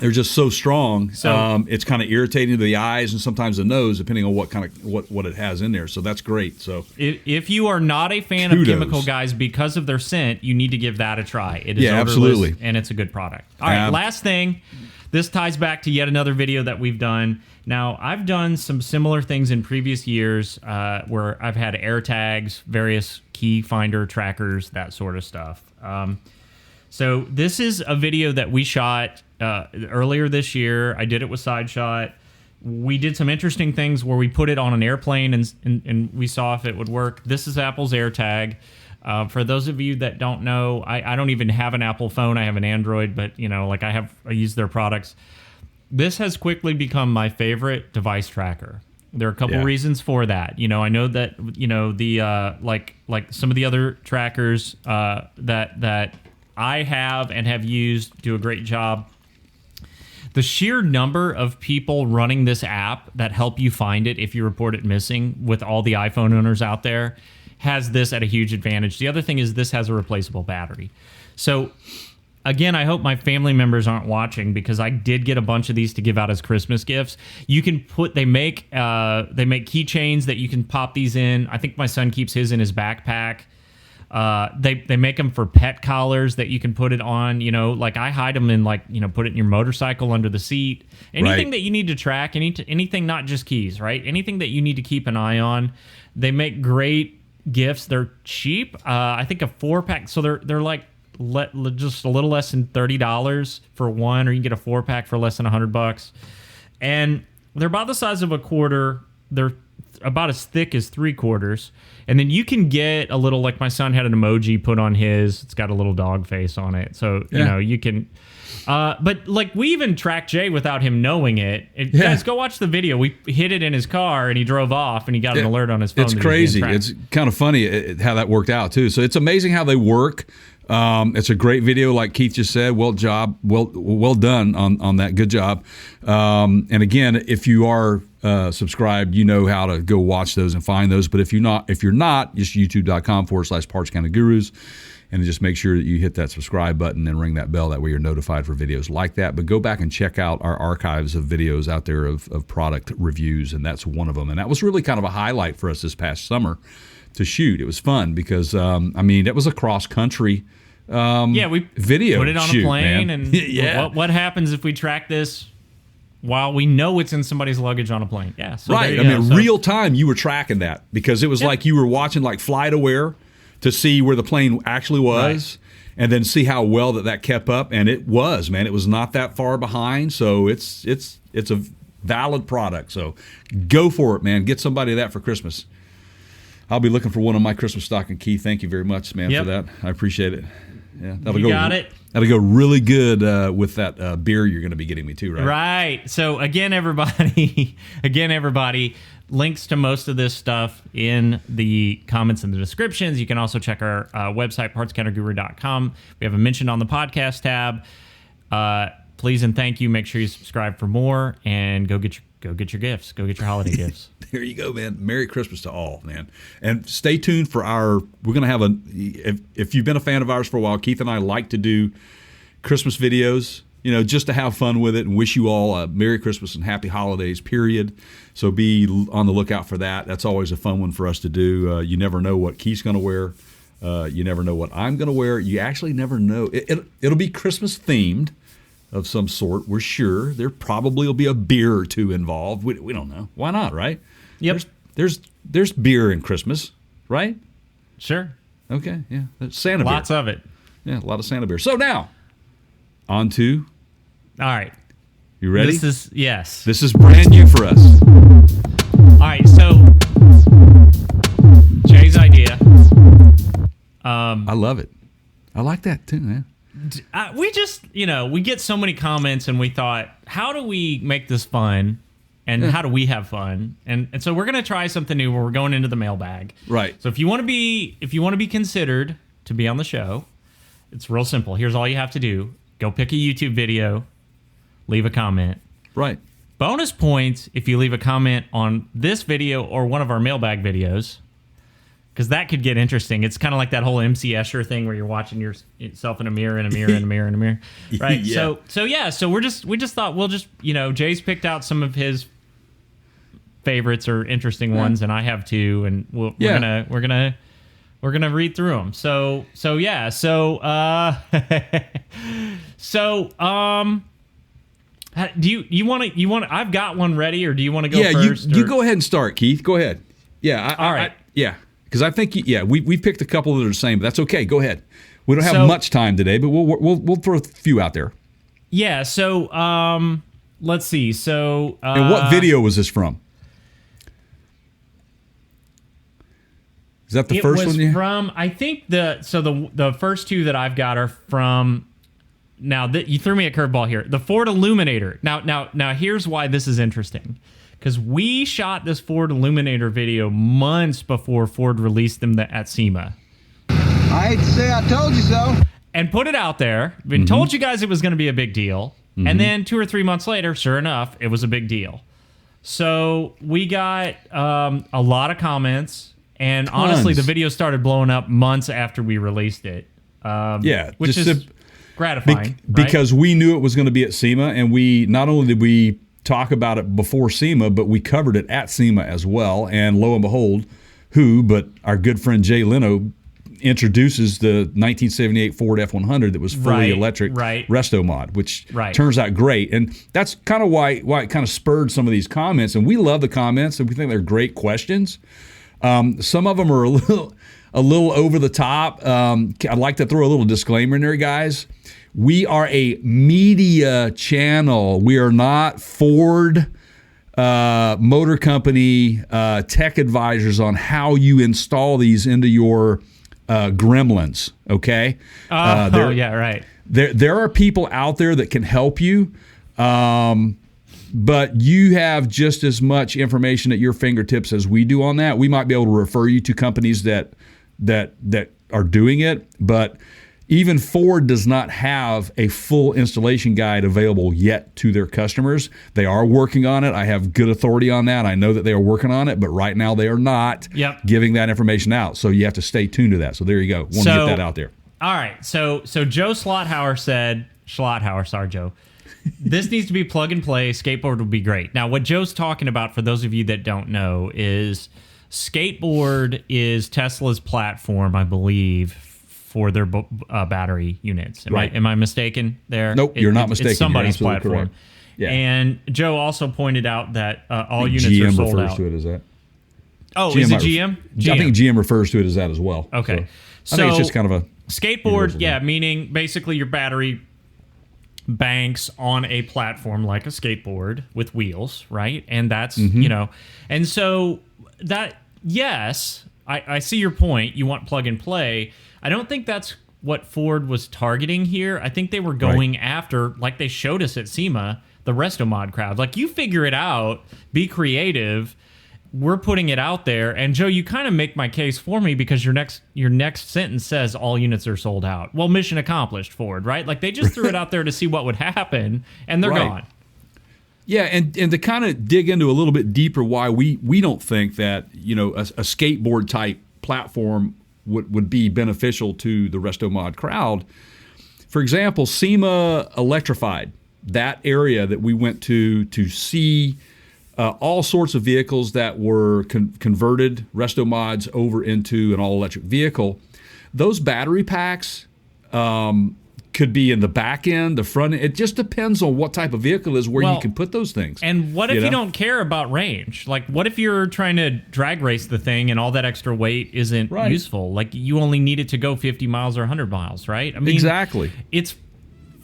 they're just so strong. So, it's kind of irritating to the eyes and sometimes the nose, depending on what it has in there. So that's great. So if you are not a fan of Chemical Guys because of their scent, you need to give that a try. It is odorless, absolutely, and it's a good product. All right, last thing. This ties back to yet another video that we've done. Now, I've done some similar things in previous years where I've had AirTags, various key finder trackers, that sort of stuff. So this is a video that we shot earlier this year. I did it with SideShot. We did some interesting things where we put it on an airplane and we saw if it would work. This is Apple's AirTag. For those of you that don't know, I don't even have an Apple phone. I have an Android, but I use their products. This has quickly become my favorite device tracker. There are a couple reasons for that. I know that the like some of the other trackers that I have and have used do a great job. The sheer number of people running this app that help you find it if you report it missing with all the iPhone owners out there has this at a huge advantage. The other thing is this has a replaceable battery. So again, I hope my family members aren't watching because I did get a bunch of these to give out as Christmas gifts. You can they make keychains that you can pop these in. I think my son keeps his in his backpack. They make them for pet collars that you can put it on, I hide them in put it in your motorcycle under the seat. Anything that you need to track, anything, not just keys, right? Anything that you need to keep an eye on. They make great gifts. They're cheap. I think a 4-pack. So they're like just a little less than $30 for one, or you can get a 4-pack for less than $100. And they're about the size of a quarter. They're about as thick as 3/4. And then you can get a little, like my son had an emoji put on his. It's got a little dog face on it. So, you know, you can... but like we even tracked Jay without him knowing it. Guys, go watch the video. We hit it in his car and he drove off and he got an alert on his phone. It's crazy. It's kind of funny how that worked out too. So it's amazing how they work. It's a great video, like Keith just said. Well done on that. Good job. And again, if you are subscribed, you know how to go watch those and find those. But if you're not, just youtube.com/Parts Counter Gurus. And just make sure that you hit that subscribe button and ring that bell. That way you're notified for videos like that. But go back and check out our archives of videos out there of product reviews, and that's one of them. And that was really kind of a highlight for us this past summer to shoot. It was fun because, it was a cross-country we video put it on shoot, a plane. man. And what happens if we track this while we know it's in somebody's luggage on a plane? Yeah, so right. Real time, you were tracking that because it was like you were watching like FlightAware to see where the plane actually was, and then see how well that kept up. And it was, man, it was not that far behind. So it's a valid product. So go for it, man. Get somebody that for Christmas. I'll be looking for one on my Christmas stocking, Keith. Thank you very much, man, for that. I appreciate it. Yeah, got it. That'll go really good with that beer you're going to be getting me too, right? Right. So again, everybody, links to most of this stuff in the comments and the descriptions. You can also check our website, partscounterguru.com. We have a mention on the podcast tab. Please and thank you. Make sure you subscribe for more and go get your gifts. Go get your holiday gifts. There you go, man. Merry Christmas to all, man. And stay tuned for we're going to have if you've been a fan of ours for a while, Keith and I like to do Christmas videos, just to have fun with it and wish you all a Merry Christmas and Happy Holidays, period. So be on the lookout for that. That's always a fun one for us to do. You never know what Keith's going to wear. You never know what I'm going to wear. You actually never know. It'll be Christmas themed of some sort, we're sure. There probably will be a beer or two involved. We don't know. Why not, right? Yep. There's beer in Christmas, right? Sure. Okay, yeah. Santa beer. Lots of it. Yeah, a lot of Santa beer. So now, on to... All right. You ready? Yes. This is brand new for us. All right, so Jay's idea. I love it. I like that too, man. We just, we get so many comments and we thought, how do we make this fun? And how do we have fun? And so we're going to try something new where we're going into the mailbag. Right. So if you want to be considered to be on the show, it's real simple. Here's all you have to do. Go pick a YouTube video, leave a comment. Right. Bonus points if you leave a comment on this video or one of our mailbag videos, because that could get interesting. It's kind of like that whole MC Escher thing where you're watching yourself in a mirror, right? Yeah. So we just thought we'll just, Jay's picked out some of his favorites or interesting ones, and I have too, and we're gonna read through them. Do you want? I've got one ready, or do you want to go first? You go ahead and start, Keith. Go ahead. Yeah. All right. Because I think we picked a couple that are the same, but that's okay. Go ahead. We don't have much time today, but we'll throw a few out there. Yeah. So let's see. So and what video was this from? Is that the first one? From, I think the first two that I've got are from. Now you threw me a curveball here. The Ford Illuminator. Now here's why this is interesting. Because we shot this Ford Illuminator video months before Ford released them at SEMA. I hate to say I told you so. And put it out there. Been told you guys it was going to be a big deal. Mm-hmm. And then 2 or 3 months later, sure enough, it was a big deal. So we got a lot of comments. And honestly, the video started blowing up months after we released it. Which is gratifying. Right? Because we knew it was going to be at SEMA. And not only did we talk about it before SEMA, but we covered it at SEMA as well. And lo and behold, but our good friend Jay Leno introduces the 1978 Ford F100 that was fully electric resto mod, which turns out great. And that's kind of why it kind of spurred some of these comments. And we love the comments, and we think they're great questions. Some of them are a little over the top. I'd like to throw a little disclaimer in there, guys. We are a media channel. We are not Ford motor company tech advisors on how you install these into your Gremlins. Okay. Yeah, right. There are people out there that can help you, but you have just as much information at your fingertips as we do on that. We might be able to refer you to companies that are doing it, but even Ford does not have a full installation guide available yet to their customers. They are working on it. I have good authority on that. I know that they are working on it, but right now they are not giving that information out. So you have to stay tuned to that. So there you go. Want to get that out there. All right. So Joe Schlotthauer said, sorry, Joe. This needs to be plug and play. Skateboard would be great. Now, what Joe's talking about, for those of you that don't know, is Skateboard is Tesla's platform, I believe, for their battery units. Am I mistaken there? Nope, you're not mistaken. It's somebody's You're platform. correct. Yeah. And Joe also pointed out that all units GM are sold refers out. to it as that. Oh, is it GM? I think GM refers to it as that as well. Okay. So I think it's just kind of a skateboard, meaning basically your battery banks on a platform like a skateboard with wheels, right? And that's, and so that, yes, I see your point. You want plug and play. I don't think that's what Ford was targeting here. I think they were going after, like they showed us at SEMA, the Restomod crowd. Like, you figure it out, be creative. We're putting it out there. And Joe, you kind of make my case for me, because your next sentence says all units are sold out. Well, mission accomplished, Ford, right? Like, they just threw it out there to see what would happen, and they're gone. Yeah, and to kind of dig into a little bit deeper why we don't think that, a skateboard type platform would be beneficial to the Restomod crowd. For example, SEMA Electrified, that area that we went to see all sorts of vehicles that were converted Restomods over into an all-electric vehicle. Those battery packs could be in the back end, the front end. It just depends on what type of vehicle it is, where you can put those things. And what if you don't care about range? Like, what if you're trying to drag race the thing and all that extra weight isn't useful? Like, you only need it to go 50 miles or 100 miles, right? I mean, exactly. It's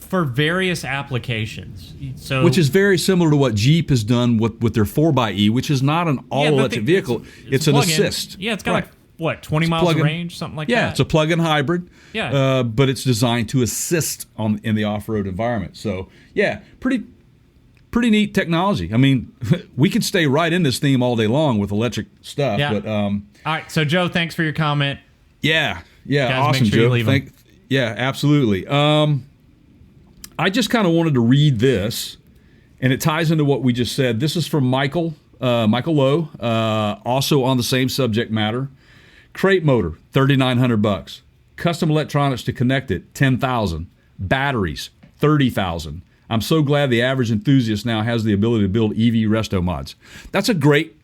for various applications. So, which is very similar to what Jeep has done with their 4xe, which is not an all-electric vehicle. It's an assist. Yeah, it's got like, what, 20 miles of range, something like that? Yeah, it's a plug-in hybrid. Yeah. But it's designed to assist in the off-road environment. So, yeah, pretty neat technology. I mean, we could stay right in this theme all day long with electric stuff. Yeah. But, all right, so Joe, thanks for your comment. Yeah, Guys, awesome, make sure Joe. you leave them. Yeah, absolutely. I just kind of wanted to read this, and it ties into what we just said. This is from Michael Lowe, also on the same subject matter. Crate motor, $3,900. Custom electronics to connect it, $10,000. Batteries, $30,000. I'm so glad the average enthusiast now has the ability to build EV Restomods. That's a great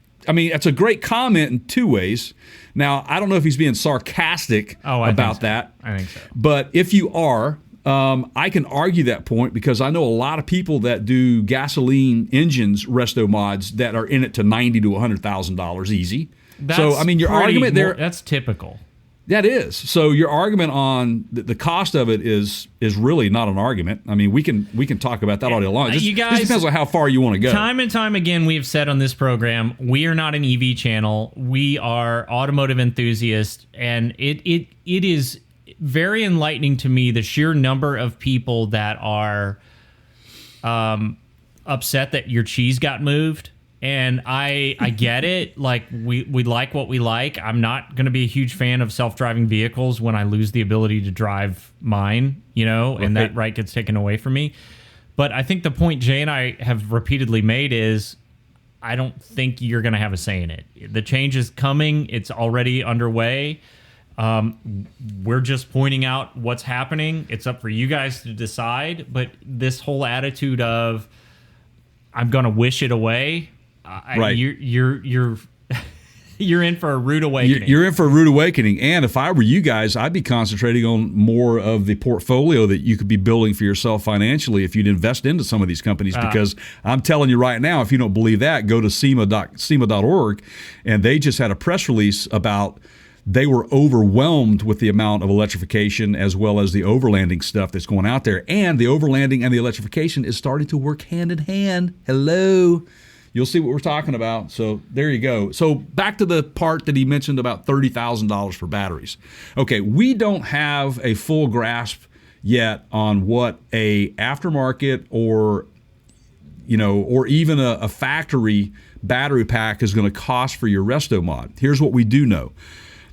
comment in two ways. Now, I don't know if he's being sarcastic about that. I think so. But if you are, I can argue that point, because I know a lot of people that do gasoline engines Restomods that are in it to $90,000 to $100,000 easy. So, I mean, your argument there... That's typical. That is. So your argument on the cost of it is really not an argument. I mean, we can talk about that all day long. It just depends on how far you want to go. Time and time again, we have said on this program, we are not an EV channel. We are automotive enthusiasts, and it is very enlightening to me, the sheer number of people that are upset that your cheese got moved. And I get it. Like, we like what we like. I'm not going to be a huge fan of self-driving vehicles when I lose the ability to drive mine, and that right gets taken away from me. But I think the point Jay and I have repeatedly made is, I don't think you're going to have a say in it. The change is coming. It's already underway. We're just pointing out what's happening. It's up for you guys to decide. But this whole attitude of, I'm going to wish it away... right. You're in for a rude awakening. You're in for a rude awakening. And if I were you guys, I'd be concentrating on more of the portfolio that you could be building for yourself financially if you'd invest into some of these companies. Because I'm telling you right now, if you don't believe that, go to SEMA.org, and they just had a press release about they were overwhelmed with the amount of electrification as well as the overlanding stuff that's going out there. And the overlanding and the electrification is starting to work hand in hand. Hello. you'll see what we're talking about. So there you go. So back to the part that he mentioned about $30,000 for batteries. Okay, we don't have a full grasp yet on what a aftermarket or even a factory battery pack is going to cost for your Resto Mod. Here's what we do know.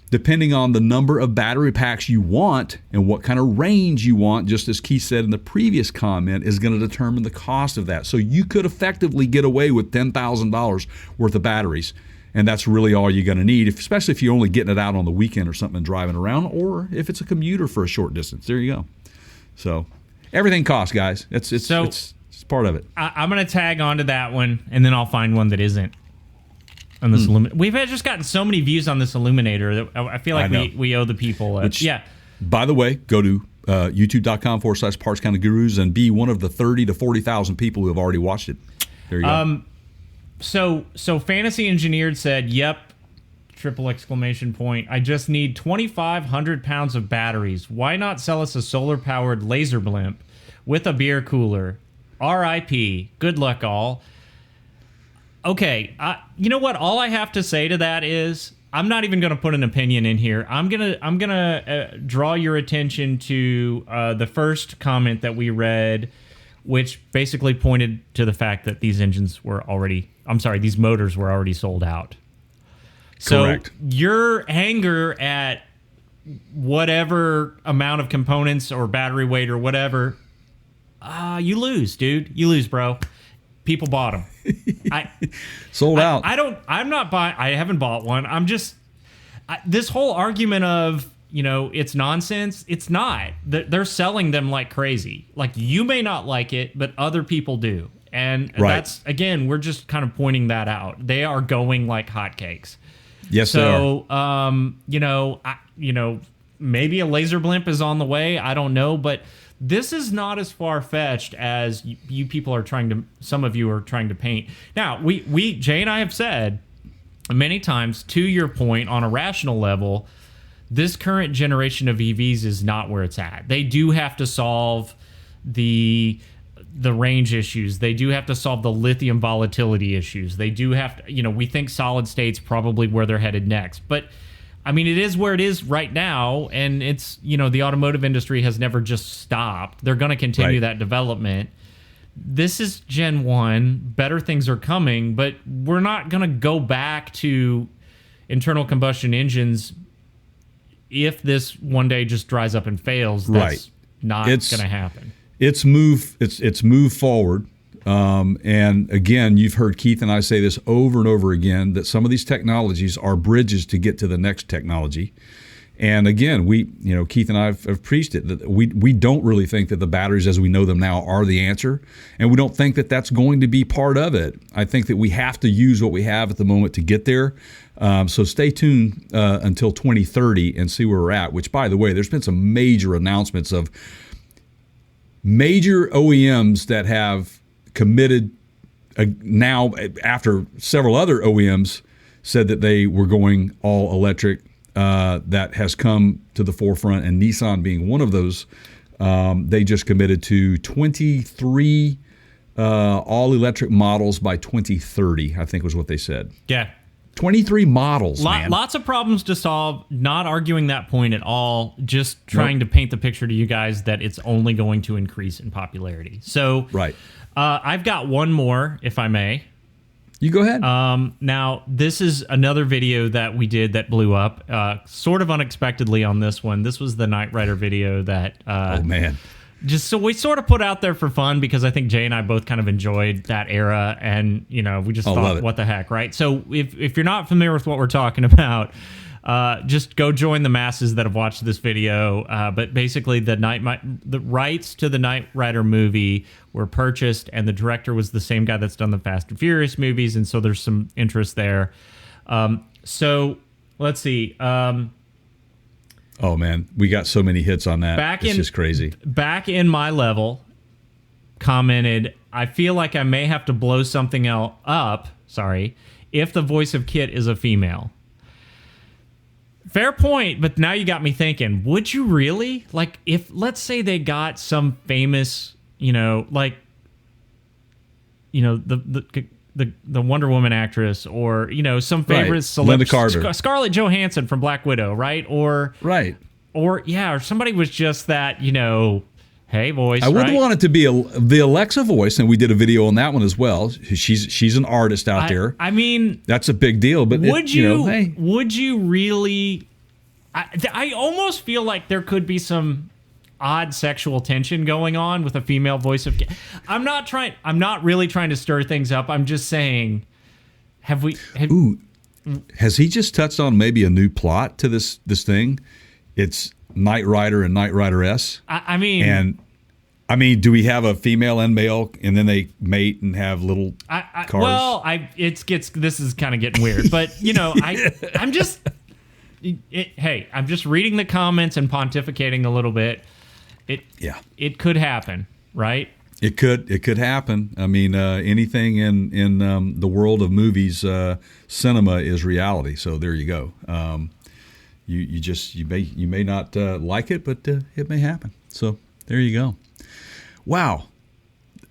Depending on the number of battery packs you want and what kind of range you want, just as Keith said in the previous comment, is going to determine the cost of that. So you could effectively get away with $10,000 worth of batteries, and that's really all you're going to need, especially if you're only getting it out on the weekend or something and driving around, or if it's a commuter for a short distance. There you go. So everything costs, guys. It's part of it. I'm going to tag onto that one, and then I'll find one that isn't. On this we've just gotten so many views on this Illuminator that I feel like we owe the people. By the way, go to youtube.com/Parts Counter Gurus and be one of the 30 to 40,000 people who have already watched it. There you go. So Fantasy Engineered said, "Yep." ! I just need 2,500 pounds of batteries. Why not sell us a solar-powered laser blimp with a beer cooler? R.I.P. Good luck, all. Okay, you know what? All I have to say to that is I'm not even going to put an opinion in here. I'm gonna draw your attention to the first comment that we read, which basically pointed to the fact that these these motors were already sold out. Correct. So your anger at whatever amount of components or battery weight or whatever, you lose, dude. You lose, bro. People bought them. Sold out. I'm not buying. I haven't bought one. I'm just this whole argument of it's nonsense. It's not. They're selling them like crazy. Like, you may not like it, but other people do, and that's, again, we're just kind of pointing that out. They are going like hotcakes. Yes, they are. Maybe a laser blimp is on the way. I don't know, but this is not as far-fetched as you people are some of you are trying to paint. Now, Jay and I have said many times, to your point, on a rational level, this current generation of EVs is not where it's at. They do have to solve the range issues. They do have to solve the lithium volatility issues. They do have to, we think solid state's probably where they're headed next. But I mean, it is where it is right now, and it's, the automotive industry has never just stopped. They're going to continue that development. This is Gen 1. Better things are coming, but we're not going to go back to internal combustion engines if this one day just dries up and fails. That's not going to happen. It's move forward. And again, you've heard Keith and I say this over and over again, that some of these technologies are bridges to get to the next technology. And again, Keith and I have preached it, that we don't really think that the batteries as we know them now are the answer. And we don't think that that's going to be part of it. I think that we have to use what we have at the moment to get there. So stay tuned until 2030 and see where we're at, which, by the way, there's been some major announcements of major OEMs that have committed now, after several other OEMs said that they were going all electric. That has come to the forefront, and Nissan being one of those. They just committed to 23 all electric models by 2030, I think was what they said. Yeah. 23 models, man. Lots of problems to solve. Not arguing that point at all. Just trying to paint the picture to you guys that it's only going to increase in popularity. So, I've got one more, if I may. You go ahead. Now, this is another video that we did that blew up, sort of unexpectedly on this one. This was the Knight Rider video that... oh, man. Just so we sort of put out there for fun because I think Jay and I both kind of enjoyed that era, and we just thought, what the heck, right? So if you're not familiar with what we're talking about, just go join the masses that have watched this video. But basically, the rights to the Knight Rider movie were purchased, and the director was the same guy that's done the Fast and Furious movies, and so there's some interest there. So let's see. Oh, man, we got so many hits on that. It's just crazy. Back in my level, commented, I feel like I may have to blow something up, if the voice of Kit is a female. Fair point, but now you got me thinking, would you really? Like, if, let's say they got some famous, the Wonder Woman actress, or some favorite Right. celeb, Linda Carter. Scarlett Johansson from Black Widow, right? Or somebody was just that hey voice. I wouldn't right? want it to be the Alexa voice, and we did a video on that one as well. She's an artist out there. I mean, that's a big deal. But would hey. would you really? I almost feel like there could be some odd sexual tension going on with a female voice of. I'm not really trying to stir things up. I'm just saying, has he just touched on maybe a new plot to this thing? It's Knight Rider and Knight Rider-S. I mean, do we have a female and male, and then they mate and have little cars? Well, this is kind of getting weird, but I'm just. Hey, I'm just reading the comments and pontificating a little bit. It could happen, right? It could happen. I mean, anything in the world of movies, cinema is reality. So there you go. You may not like it, but it may happen. So there you go. Wow,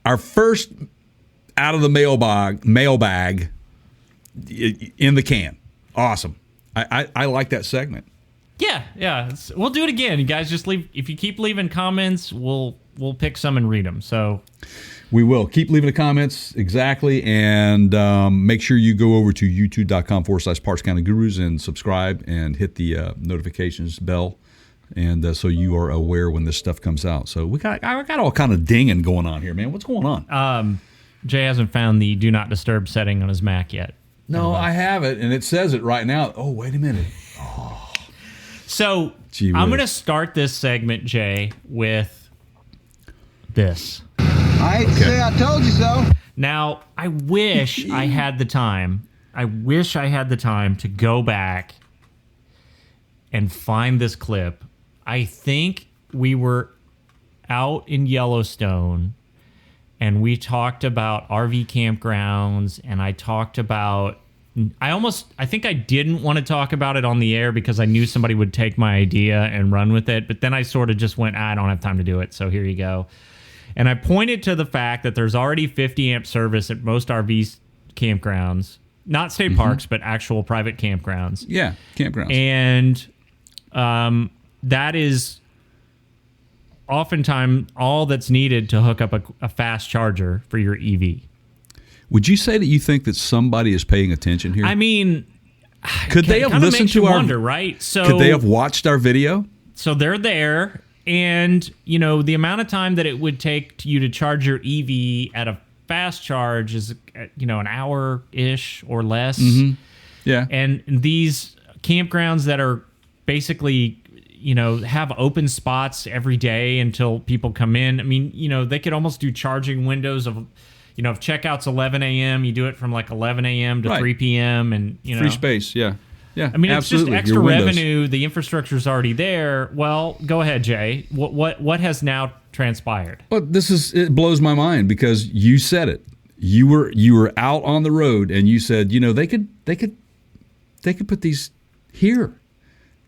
our first out of the mailbag in the can. Awesome. I like that segment. Yeah. We'll do it again. You guys just leave. If you keep leaving comments, we'll pick some and read them. So we will keep leaving the comments exactly, and make sure you go over to youtube.com/Parts County Gurus and subscribe and hit the notifications bell, and so you are aware when this stuff comes out. So I got all kind of dinging going on here, man. What's going on? Jay hasn't found the Do Not Disturb setting on his Mac yet. No, I have it, and it says it right now. Oh, wait a minute. So I'm going to start this segment, Jay, with this. I hate to say I told you so. Now, I wish I had the time. I wish I had the time to go back and find this clip. I think we were out in Yellowstone, and we talked about RV campgrounds, and I talked about I think I didn't want to talk about it on the air because I knew somebody would take my idea and run with it. But then I sort of just went, I don't have time to do it. So here you go. And I pointed to the fact that there's already 50 amp service at most RV campgrounds, not state parks, but actual private campgrounds. Yeah, campgrounds. And that is oftentimes all that's needed to hook up a fast charger for your EV. Would you say that you think that somebody is paying attention here? I mean, could they have listened to our wonder, right? So could they have watched our video? So they're there, and the amount of time that it would take you to charge your EV at a fast charge is an hour ish or less. Mm-hmm. Yeah, and these campgrounds that are basically have open spots every day until people come in. I mean, they could almost do charging windows of. If checkout's 11 a.m., you do it from like 11 a.m. to 3 p.m. and free space, yeah. I mean, absolutely. It's just extra revenue. The infrastructure's already there. Well, go ahead, Jay. What has now transpired? Well, it blows my mind because you said it. You were out on the road and you said, they could put these here.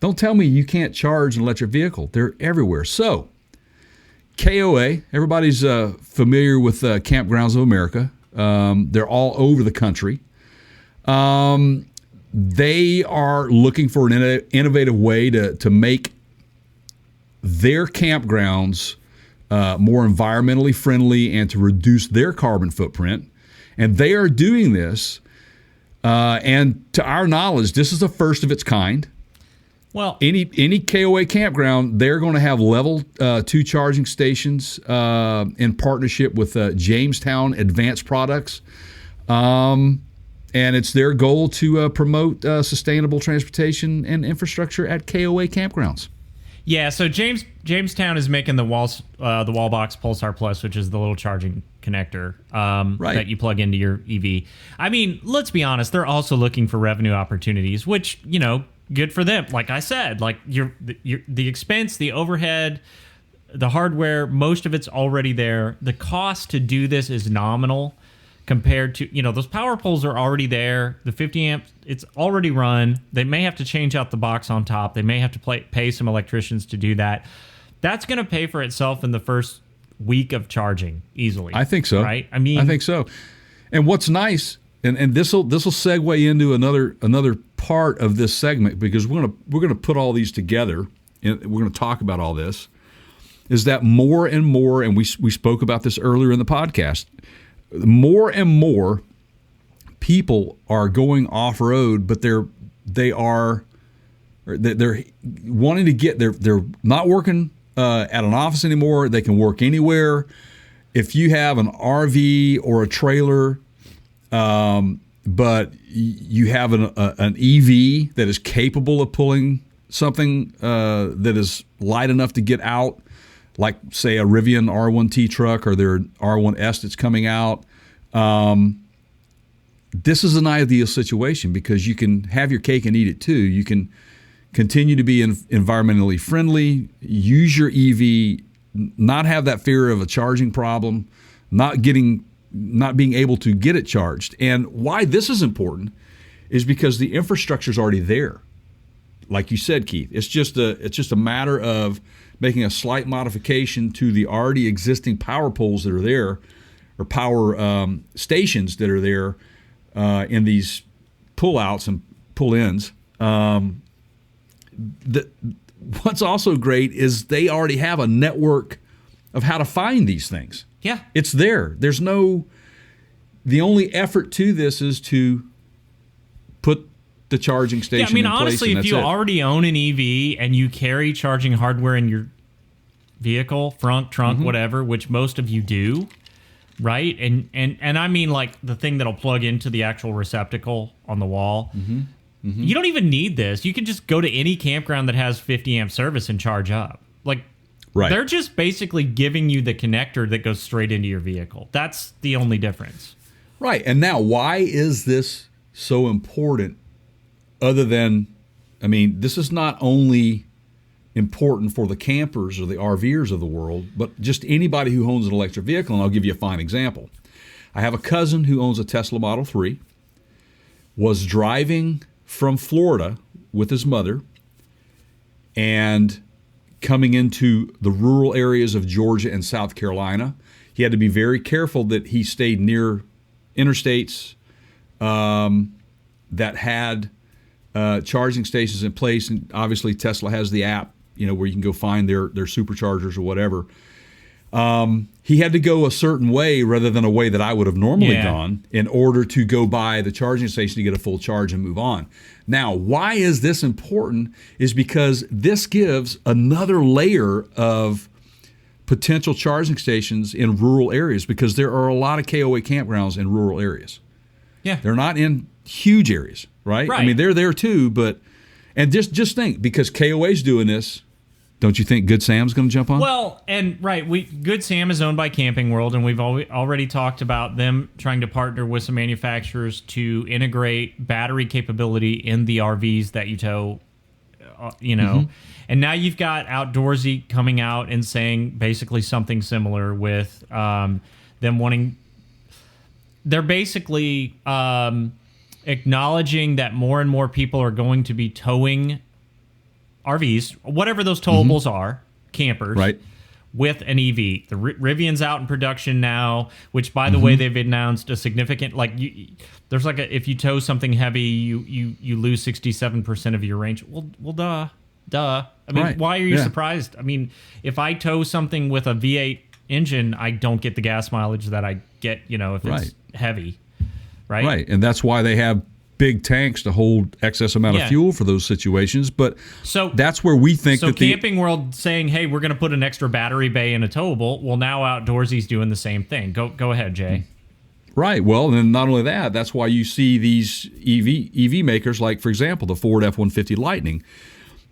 Don't tell me you can't charge an electric vehicle. They're everywhere. So. KOA, everybody's familiar with Kampgrounds of America. They're all over the country. They are looking for an innovative way to make their campgrounds more environmentally friendly and to reduce their carbon footprint. And they are doing this. And to our knowledge, this is the first of its kind. Well, any KOA campground, they're going to have level 2 charging stations in partnership with Jamestown Advanced Products, and it's their goal to promote sustainable transportation and infrastructure at KOA campgrounds. Yeah, so Jamestown is making the Wallbox Pulsar Plus, which is the little charging connector that you plug into your EV. I mean, let's be honest, they're also looking for revenue opportunities, which good for them. Like I said, like the expense, the overhead, the hardware, most of it's already there. The cost to do this is nominal compared to, those power poles are already there. The 50 amp, it's already run. They may have to change out the box on top. They may have to pay some electricians to do that. That's going to pay for itself in the first week of charging easily. I think so. Right? I think so. And what's nice, and this'll segue into another part of this segment, because we're gonna put all these together and we're gonna talk about all this. Is that more and more, and we spoke about this earlier in the podcast, more and more people are going off road, but they're wanting to get they're not working at an office anymore. They can work anywhere. If you have an RV or a trailer, but you have an EV that is capable of pulling something that is light enough to get out, like say a Rivian R1T truck or their R1S that's coming out. This is an ideal situation because you can have your cake and eat it too. You can continue to be environmentally friendly, use your EV, not have that fear of a charging problem, not being able to get it charged. And why this is important is because the infrastructure is already there. Like you said, Keith, it's just a matter of making a slight modification to the already existing power poles that are there, or power stations that are there in these pull-outs and pull-ins. What's also great is they already have a network of how to find these things. Yeah. It's there. The only effort to this is to put the charging station in place. Honestly, if you already own an EV and you carry charging hardware in your vehicle, trunk, whatever, which most of you do, right? And I mean like the thing that'll plug into the actual receptacle on the wall. You don't even need this. You can just go to any campground that has 50 amp service and charge up. Like, right. They're just basically giving you the connector that goes straight into your vehicle. That's the only difference. Right. And now, why is this so important? Other than, this is not only important for the campers or the RVers of the world, but just anybody who owns an electric vehicle. And I'll give you a fine example. I have a cousin who owns a Tesla Model 3, was driving from Florida with his mother and coming into the rural areas of Georgia and South Carolina. He had to be very careful that he stayed near interstates that had charging stations in place. And obviously Tesla has the app, where you can go find their superchargers or whatever. He had to go a certain way rather than a way that I would have normally gone in order to go by the charging station to get a full charge and move on. Now, why is this important? Is because this gives another layer of potential charging stations in rural areas, because there are a lot of KOA campgrounds in rural areas. Yeah. They're not in huge areas, right? Right. They're there too, and just think, because KOA's doing this, don't you think Good Sam's going to jump on? Well, and right, Good Sam is owned by Camping World, and we've already talked about them trying to partner with some manufacturers to integrate battery capability in the RVs that you tow, And now you've got Outdoorsy coming out and saying basically something similar with them wanting. They're basically acknowledging that more and more people are going to be towing RVs, whatever those towables are, campers, right, with an EV. The Rivian's out in production now, which, by the way, they've announced a significant, there's if you tow something heavy, you lose 67% of your range. Well, duh. Right. Why are you surprised? If I tow something with a V8 engine, I don't get the gas mileage that I get, if it's heavy, right? Right, and that's why they have big tanks to hold excess amount of fuel for those situations. But that's where we think that Camping World saying, hey, we're going to put an extra battery bay in a towable. Well, now Outdoorsy's doing the same thing. Go ahead, Jay. Right. Well, and not only that, that's why you see these EV makers, like, for example, the Ford F-150 Lightning.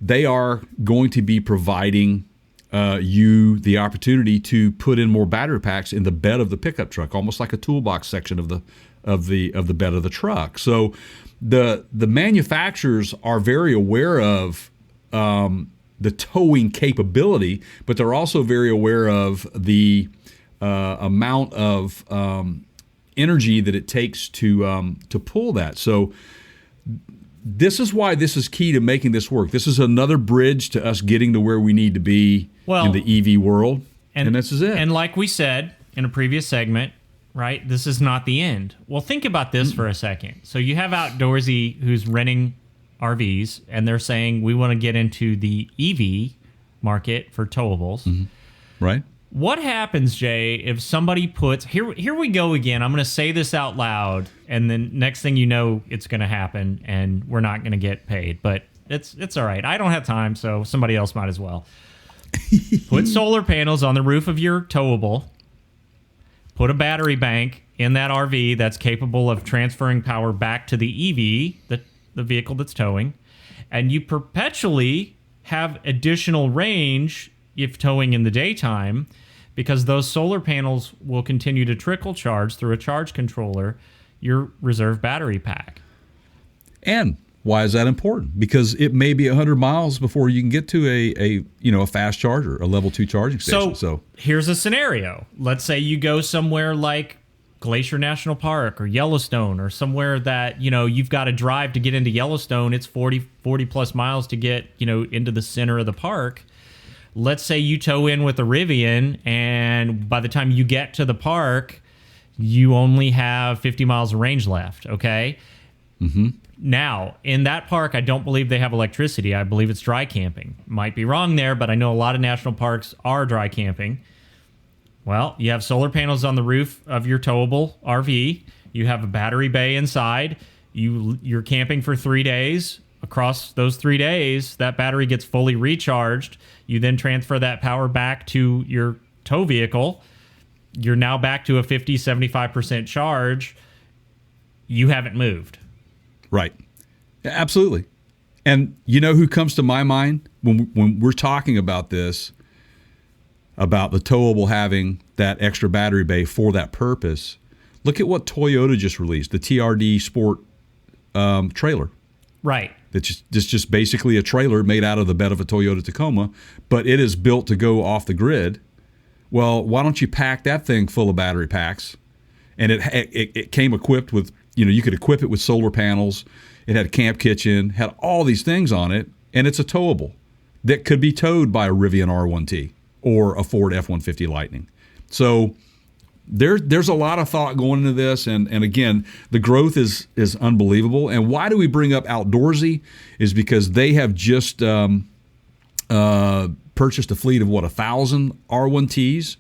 They are going to be providing you the opportunity to put in more battery packs in the bed of the pickup truck, almost like a toolbox section of the bed of the truck. So the manufacturers are very aware of the towing capability, but they're also very aware of the amount of energy that it takes to pull that. So this is why this is key to making this work. This is another bridge to us getting to where we need to be in the EV world, and this is it. And like we said in a previous segment, right? This is not the end. Well, think about this for a second. So you have Outdoorsy who's renting RVs, and they're saying we want to get into the EV market for towables. Right? What happens, Jay, if somebody puts here we go again. I'm going to say this out loud, and then next thing you know, it's going to happen, and we're not going to get paid. But it's all right. I don't have time, so somebody else might as well. Put solar panels on the roof of your towable. Put a battery bank in that RV that's capable of transferring power back to the EV, the vehicle that's towing, and you perpetually have additional range if towing in the daytime, because those solar panels will continue to trickle charge through a charge controller your reserve battery pack. And why is that important? Because it may be 100 miles before you can get to a fast charger, a level 2 charging station. So here's a scenario. Let's say you go somewhere like Glacier National Park or Yellowstone, or somewhere that, you've got to drive to get into Yellowstone. It's 40 plus miles to get, into the center of the park. Let's say you tow in with a Rivian, and by the time you get to the park, you only have 50 miles of range left, okay? Mm-hmm. Now, in that park, I don't believe they have electricity. I believe it's dry camping. Might be wrong there, but I know a lot of national parks are dry camping. Well, you have solar panels on the roof of your towable RV. You have a battery bay inside. You're camping for 3 days. Across those 3 days, that battery gets fully recharged. You then transfer that power back to your tow vehicle. You're now back to a 50, 75% charge. You haven't moved. Right. Absolutely. And you know who comes to my mind when we're talking about this, about the towable having that extra battery bay for that purpose? Look at what Toyota just released, the TRD Sport trailer. Right. It's just basically a trailer made out of the bed of a Toyota Tacoma, but it is built to go off the grid. Well, why don't you pack that thing full of battery packs? And it came equipped with, you could equip it with solar panels. It had a camp kitchen, had all these things on it, and it's a towable that could be towed by a Rivian R1T or a Ford F-150 Lightning. So there's a lot of thought going into this, and again, the growth is unbelievable. And why do we bring up Outdoorsy? Is because they have just purchased a fleet of 1,000 R1Ts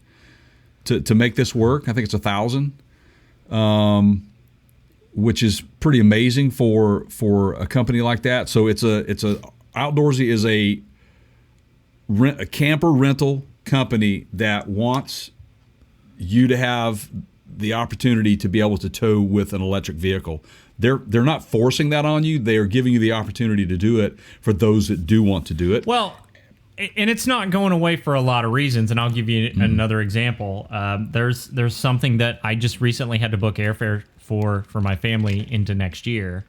to make this work. I think it's 1,000, which is pretty amazing for a company like that. So Outdoorsy is a camper rental company that wants you to have the opportunity to be able to tow with an electric vehicle. They're not forcing that on you. They are giving you the opportunity to do it for those that do want to do it. Well, and it's not going away for a lot of reasons, and I'll give you another example. There's something that I just recently had to book airfare for my family into next year,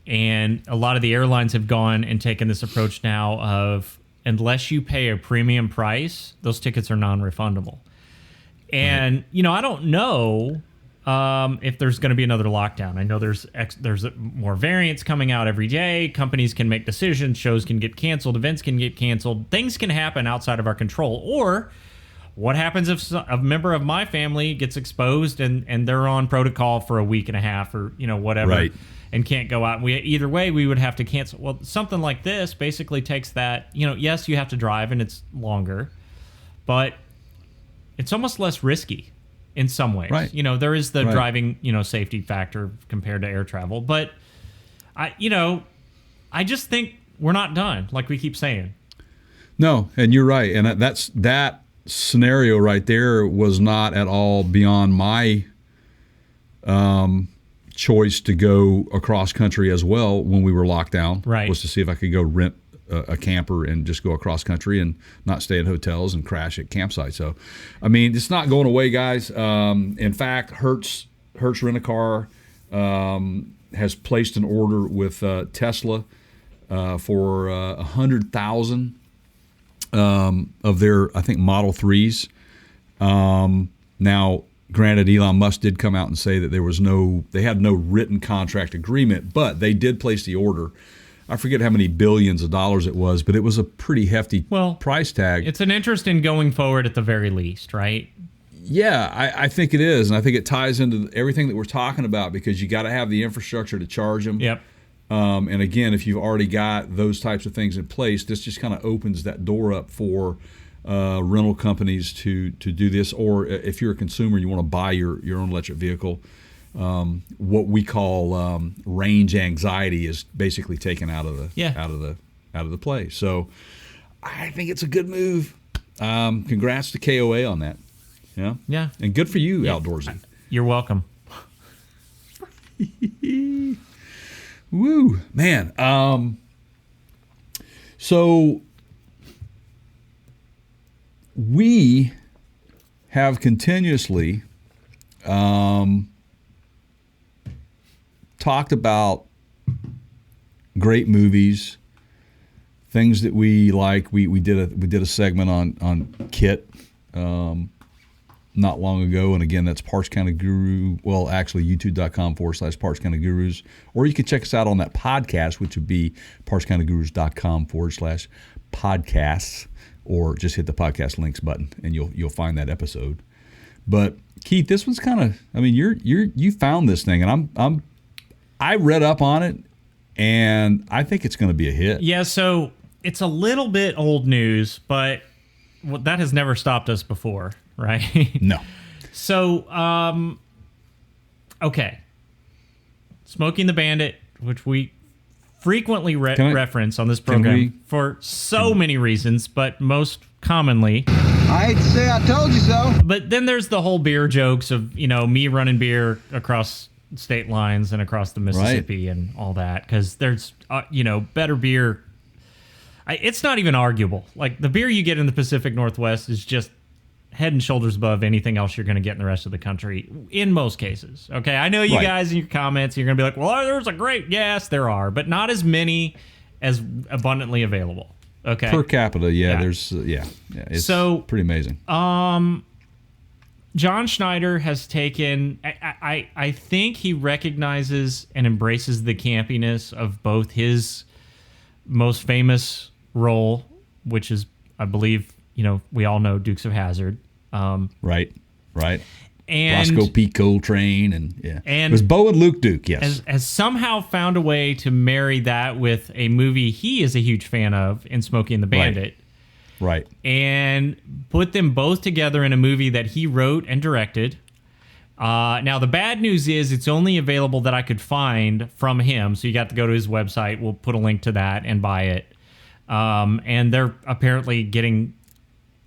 and a lot of the airlines have gone and taken this approach now of, unless you pay a premium price, those tickets are non-refundable. And, I don't know if there's going to be another lockdown. I know there's more variants coming out every day. Companies can make decisions. Shows can get canceled. Events can get canceled. Things can happen outside of our control. Or what happens if a member of my family gets exposed and they're on protocol for a week and a half or, whatever, right, and can't go out? Either way, we would have to cancel. Well, something like this basically takes that, yes, you have to drive and it's longer, but it's almost less risky in some ways. Right. There is the driving, safety factor compared to air travel. But I just think we're not done, like we keep saying. No, and you're right. And that scenario right there was not at all beyond my choice to go across country as well when we were locked down. Right. Was to see if I could go rent a camper and just go across country and not stay at hotels and crash at campsites. So, I mean, it's not going away, guys. In fact, Hertz Rent-A-Car has placed an order with Tesla for 100,000 of their, I think, Model 3s. Now, granted, Elon Musk did come out and say that they had no written contract agreement, but they did place the order. I forget how many billions of dollars it was, but it was a pretty hefty price tag. It's an interest in going forward at the very least, right? Yeah, I think it is, and I think it ties into everything that we're talking about because you got to have the infrastructure to charge them. Yep. And again, if you've already got those types of things in place, this just kind of opens that door up for rental companies to do this. Or if you're a consumer, you want to buy your own electric vehicle. What we call range anxiety is basically taken out of the play. So I think it's a good move. Congrats to KOA on that. Yeah. And good for you, Outdoorsy. You're welcome. Woo, man. So we have continuously talked about great movies, things that we like. We did a segment on KITT not long ago, and again, that's Parts County Guru. Well, actually, youtube.com/Parts County Gurus, or you can check us out on that podcast, which would be partscountygurus.com/podcasts, or just hit the podcast links button, and you'll find that episode. But Keith, this one's kind of, I mean, you found this thing, and I read up on it, and I think it's going to be a hit. Yeah, so it's a little bit old news, but that has never stopped us before, right? No. So, okay. Smoking the Bandit, which we frequently reference on this program for so many reasons, but most commonly. I hate to say I told you so. But then there's the whole beer jokes of, me running beer across state lines and across the Mississippi and all that, because there's, better beer. It's not even arguable. Like, the beer you get in the Pacific Northwest is just head and shoulders above anything else you're going to get in the rest of the country, in most cases. Okay, I know you guys in your comments, you're going to be like, well, there's a great, yes, there are, but not as many as abundantly available. Okay. Per capita, there's, it's pretty amazing. John Schneider has taken, I think he recognizes and embraces the campiness of both his most famous role, which is, I believe, we all know Dukes of Hazzard. Right. And Roscoe P. Coltrane, and it was Bo and Luke Duke, yes. Has somehow found a way to marry that with a movie he is a huge fan of in Smokey and the Bandit. Right. And put them both together in a movie that he wrote and directed. Now, the bad news is it's only available that I could find from him, so you got to go to his website. We'll put a link to that and buy it. And they're apparently getting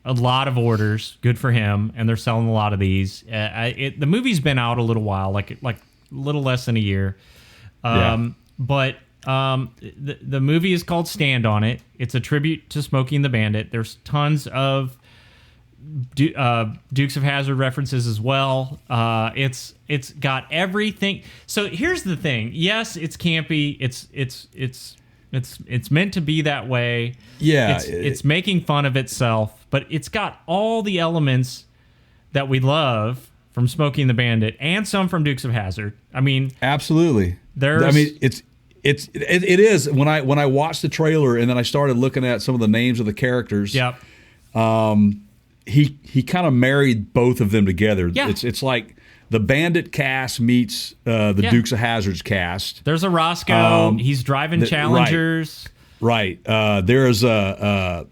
a lot of orders. Good for him, and they're selling a lot of these. The movie's been out a little while, like a little less than a year. But the movie is called Stand on It. It's a tribute to Smokey and the Bandit. There's tons of Dukes of Hazzard references as well. It's got everything. So here's the thing. Yes, it's campy. It's meant to be that way. Yeah, it's making fun of itself, but it's got all the elements that we love from Smokey and the Bandit and some from Dukes of Hazzard. I mean, absolutely. It is when I watched the trailer and then I started looking at some of the names of the characters. Yep. He kind of married both of them together. Yeah. It's like the Bandit cast meets the Dukes of Hazzard's cast. There's a Roscoe. He's driving Challengers. Right. There is a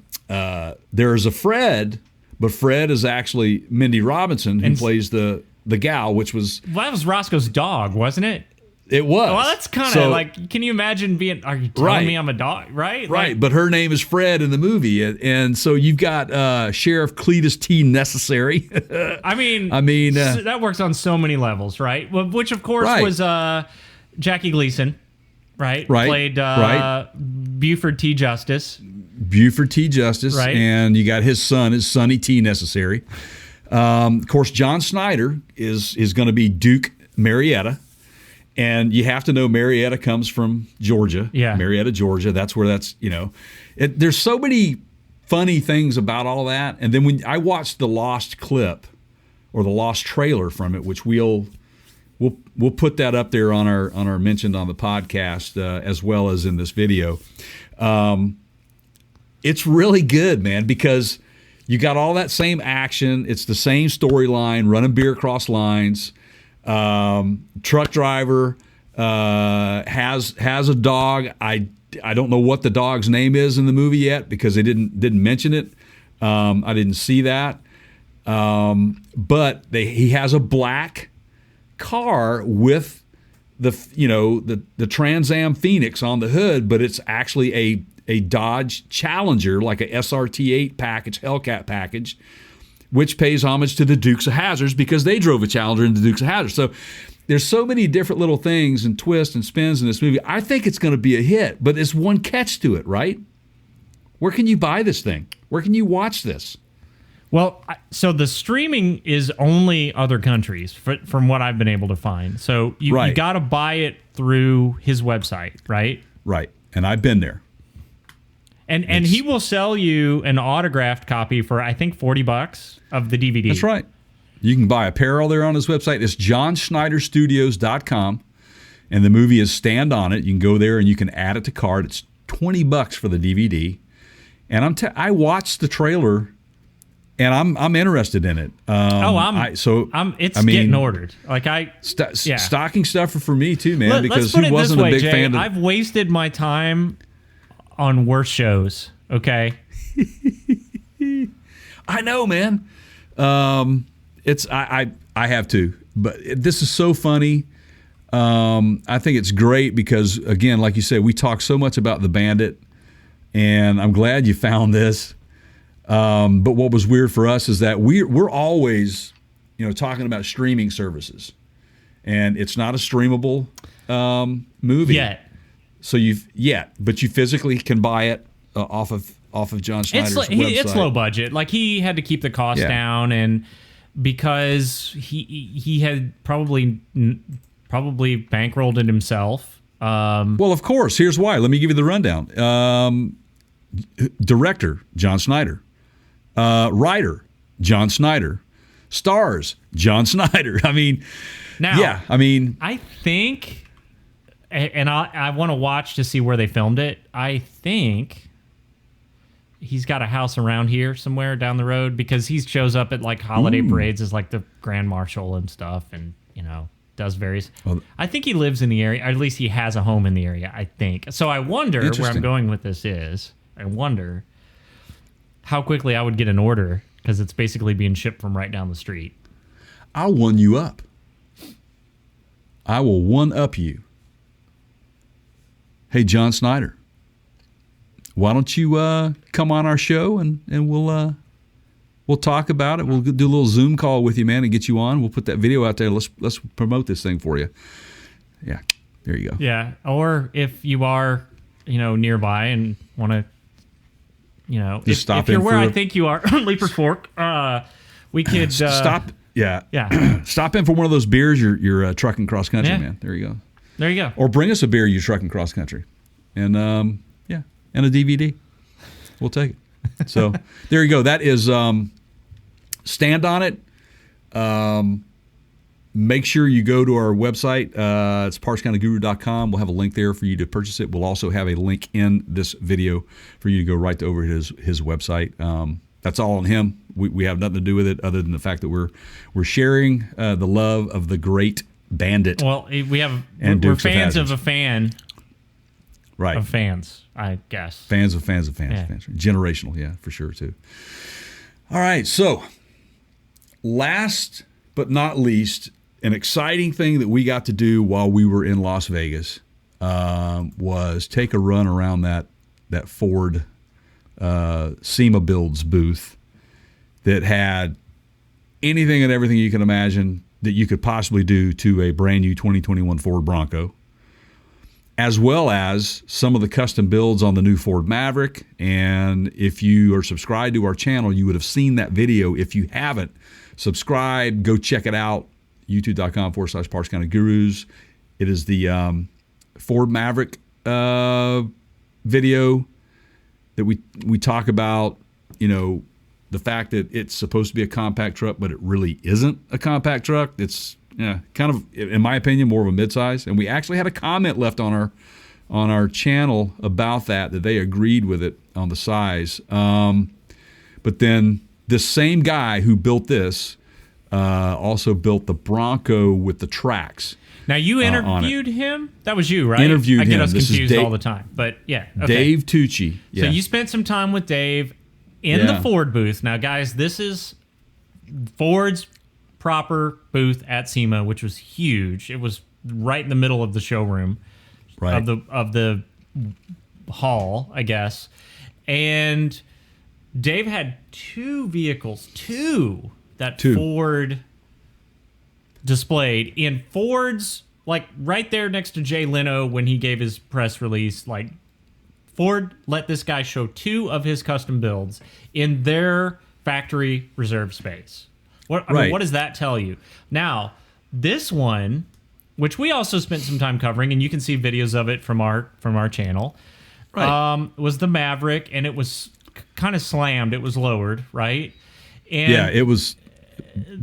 Fred, but Fred is actually Mindy Robinson, who plays the gal, which was... Well, that was Roscoe's dog, wasn't it? It was. Well, that's kind of like, can you imagine being, are you telling me I'm a dog, right? Right, but her name is Fred in the movie. And so you've got Sheriff Cletus T. Necessary. I mean, that works on so many levels, right? Which, of course, was Jackie Gleason, right? Played Buford T. Justice. Right. And you got his son is Sonny T. Necessary. Of course, John Schneider is going to be Duke Marietta. And you have to know Marietta comes from Georgia. Yeah. Marietta, Georgia. That's where there's so many funny things about all that. And then when I watched the lost clip or the lost trailer from it, which we'll put that up there on our mentioned on the podcast as well as in this video. It's really good, man, because You got all that same action. It's the same storyline, running beer across lines. Truck driver has a dog. I don't know what the dog's name is in the movie yet because they didn't mention it. I didn't see that. But he has a black car with the Trans Am Phoenix on the hood, but it's actually a Dodge Challenger, like a SRT8 package, Hellcat package, which pays homage to the Dukes of Hazzard because they drove a Challenger in the Dukes of Hazzard. So there's so many different little things and twists and spins in this movie. I think it's going to be a hit, but there's one catch to it, right? Where can you buy this thing? Where can you watch this? Well, so the streaming is only other countries, from what I've been able to find. So you got to buy it through his website, right? Right, and I've been there. And he will sell you an autographed copy for, I think, $40 of the DVD. That's right. You can buy apparel there on his website. It's johnschneiderstudios.com, and the movie is Stand On It. You can go there and you can add it to cart. It's $20 for the DVD. And I watched the trailer, and I'm interested in it. It's getting ordered. Stocking stuffer for me too, man. Because who wasn't a big fan? I've wasted my time on worse shows. Okay. I know, man. I have to, but this is so funny. I think it's great because, again, like you said, we talk so much about The Bandit, and I'm glad you found this. But what was weird for us is that we're always, talking about streaming services, and it's not a streamable movie yet. So but you physically can buy it off of John Schneider's website. It's low budget. Like, he had to keep the cost down, and because he had probably bankrolled it himself. Well, of course. Here's why. Let me give you the rundown. Director, John Schneider. Writer, John Schneider. Stars, John Schneider. I think, and I want to watch to see where they filmed it. I think he's got a house around here somewhere down the road because he shows up at like holiday parades as like the Grand Marshal and stuff, and does various. Well, I think he lives in the area, or at least he has a home in the area. I think so. I wonder where I'm going with this is. I wonder how quickly I would get an order because it's basically being shipped from right down the street. I'll one you up. I will one up you. Hey, John Schneider, why don't you come on our show and we'll talk about it. We'll do a little Zoom call with you, man, and get you on. We'll put that video out there. Let's promote this thing for you. Yeah, there you go. Yeah, or if you are, nearby and want to, if you're where I think you are, Leaper Fork, we could stop. Yeah. Stop in for one of those beers you're trucking cross country, man. There you go. There you go. Or bring us a beer you're trucking cross country, and and a DVD. We'll take it. So there you go. That is Stand On It. Make sure you go to our website. It's partskinoguru.com. We'll have a link there for you to purchase it. We'll also have a link in this video for you to go right over his website. That's all on him. We have nothing to do with it other than the fact that we're sharing the love of the great Bandit. Well, we're fans of a fan. Right. Of fans, I guess. Fans of fans. Generational, yeah, for sure, too. All right, so last but not least, an exciting thing that we got to do while we were in Las Vegas was take a run around that Ford SEMA Builds booth that had anything and everything you can imagine that you could possibly do to a brand new 2021 Ford Bronco, as well as some of the custom builds on the new Ford Maverick. And if you are subscribed to our channel, you would have seen that video. If you haven't, subscribe, go check it out, youtube.com/PartsKindOfGurus. It is the Ford Maverick video that we talk about, the fact that it's supposed to be a compact truck, but it really isn't a compact truck. It's kind of, in my opinion, more of a midsize. And we actually had a comment left on our channel about that they agreed with it on the size. But then the same guy who built this also built the Bronco with the tracks. Now, you interviewed him? That was you, right? Interviewed I get him. us This is confused Dave- all the time. But yeah. Okay. Dave Tucci. Yeah. So you spent some time with Dave in the Ford booth. Now, guys, this is Ford's proper booth at SEMA, which was huge. It was right in the middle of the showroom, Right. of the hall, I guess. And Dave had two vehicles, that Two. Ford displayed in Ford's, like right there next to Jay Leno when he gave his press release. Like, Ford let this guy show two of his custom builds in their factory reserve space. I mean, Right. what does that tell you? Now, this one, which we also spent some time covering, and you can see videos of it from our channel, Right. was the Maverick, and it was kind of slammed. It was lowered, right? And Yeah, it was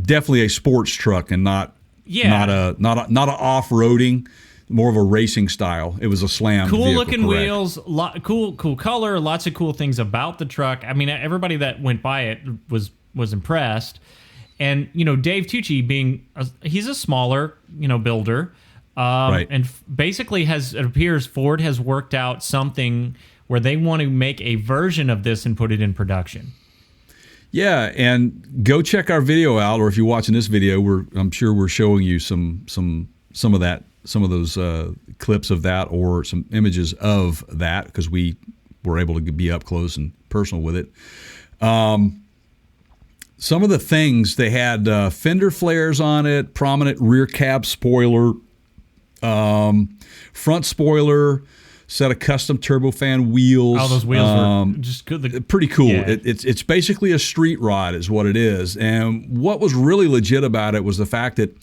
definitely a sports truck and not a off-roading, more of a racing style. It was a slam. cool vehicle, looking correct. wheels, cool color, lots of cool things about the truck. I mean, everybody that went by it was impressed. And Dave Tucci he's a smaller builder, Right. and basically it appears Ford has worked out something where they want to make a version of this and put it in production. Yeah, and go check our video out, or if you're watching this video, I'm sure we're showing you some of those clips of that, or some images of that, because we were able to be up close and personal with it. Some of the things they had, fender flares on it, prominent rear cab spoiler, front spoiler, set of custom turbofan wheels. Oh, those wheels were just good. Pretty cool. Yeah. It's basically a street rod is what it is. And what was really legit about it was the fact that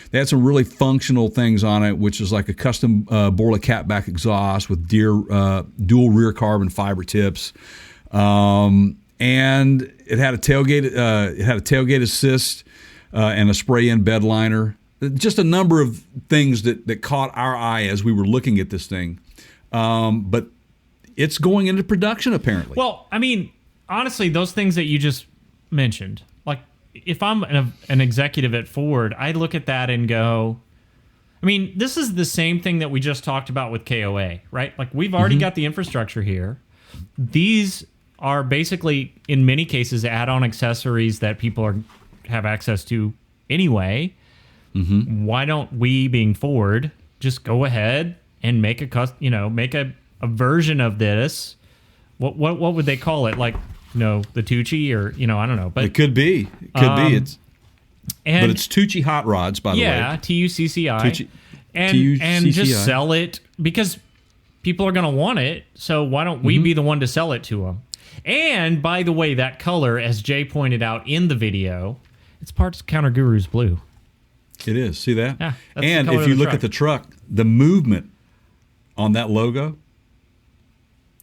they had some really functional things on it, which is like a custom Borla catback exhaust with dual rear carbon fiber tips. And it had a tailgate assist and a spray-in bed liner. Just a number of things that caught our eye as we were looking at this thing. But it's going into production apparently. Well, I mean, honestly, those things that you just mentioned, like if I'm an executive at Ford, I look at that and go, I mean, this is the same thing that we just talked about with KOA, right? Like we've already got the infrastructure here. These are basically, in many cases, add-on accessories that people have access to anyway. Why don't we, being Ford, just go ahead and make a version of this? What would they call it? Like, the Tucci, or I don't know. But it could be. But it's Tucci Hot Rods, by the way. Yeah, TUCCI. Tucci- and just TUCCI. sell it, because people are going to want it. So why don't we be the one to sell it to them? And by the way, that color, as Jay pointed out in the video, it's parts Counter Guru's blue. It is. See that? Yeah, that's the and color if of you the look truck. at the truck, the movement on that logo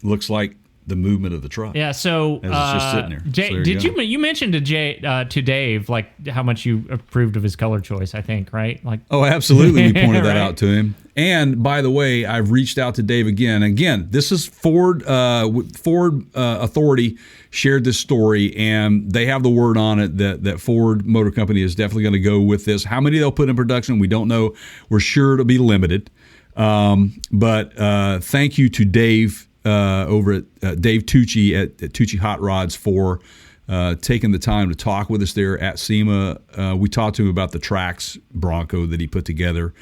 looks like the movement of the truck. Yeah, so As it's just sitting there. Jay, So there did you go. you mentioned to Dave like how much you approved of his color choice? I think, right? Like, Oh, absolutely. We pointed that Right. out to him. And by the way, I've reached out to Dave again. Again, this is Ford. Ford Authority shared this story, and they have the word on it that Ford Motor Company is definitely going to go with this. How many they'll put in production, we don't know. We're sure it'll be limited. But thank you to Dave over at Dave Tucci at Tucci Hot Rods for taking the time to talk with us there at SEMA. We talked to him about the Trax Bronco that he put together.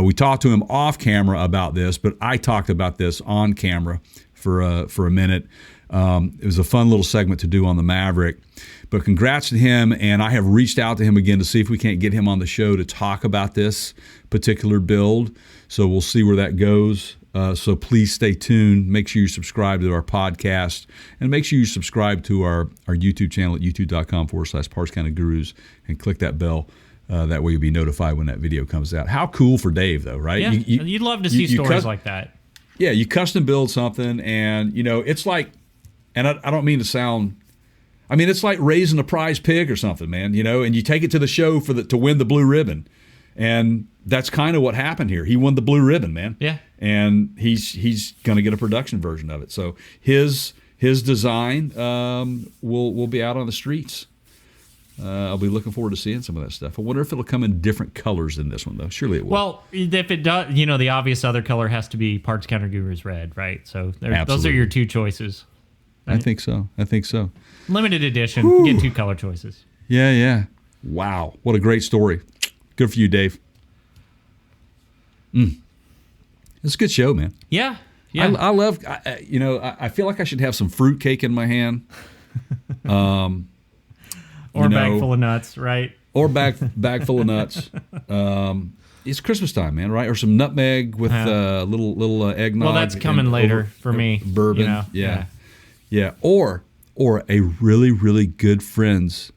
We talked to him off camera about this, but I talked about this on camera for a minute. It was a fun little segment to do on the Maverick. But congrats to him, and I have reached out to him again to see if we can't get him on the show to talk about this particular build. So we'll see where that goes. So please stay tuned. Make sure you subscribe to our podcast, and make sure you subscribe to our YouTube channel at youtube.com/Parts Counter Gurus, and click that bell. That way you'll be notified when that video comes out. How cool for Dave, though, right? yeah, you'd love to see stories like that. Yeah, you custom build something, and it's like, and I don't mean to sound, I mean, it's like raising a prize pig or something, man. And you take it to the show to win the blue ribbon, and that's kind of what happened here. He won the blue ribbon, man. Yeah. And he's going to get a production version of it. So his design will be out on the streets. I'll be looking forward to seeing some of that stuff. I wonder if it'll come in different colors than this one, though. Surely it will. Well, if it does, the obvious other color has to be Parts Counter Gurus red, right? So those are your two choices. I think so. Limited edition, you get two color choices. Yeah. Wow. What a great story. Good for you, Dave. It's a good show, man. Yeah. I love, I feel like I should have some fruitcake in my hand. Or a bag full of nuts, right? Or bag full of nuts. It's Christmas time, man, right? Or some nutmeg with little eggnog. Well, that's coming later for me. Bourbon, yeah. Or a really, really good friend's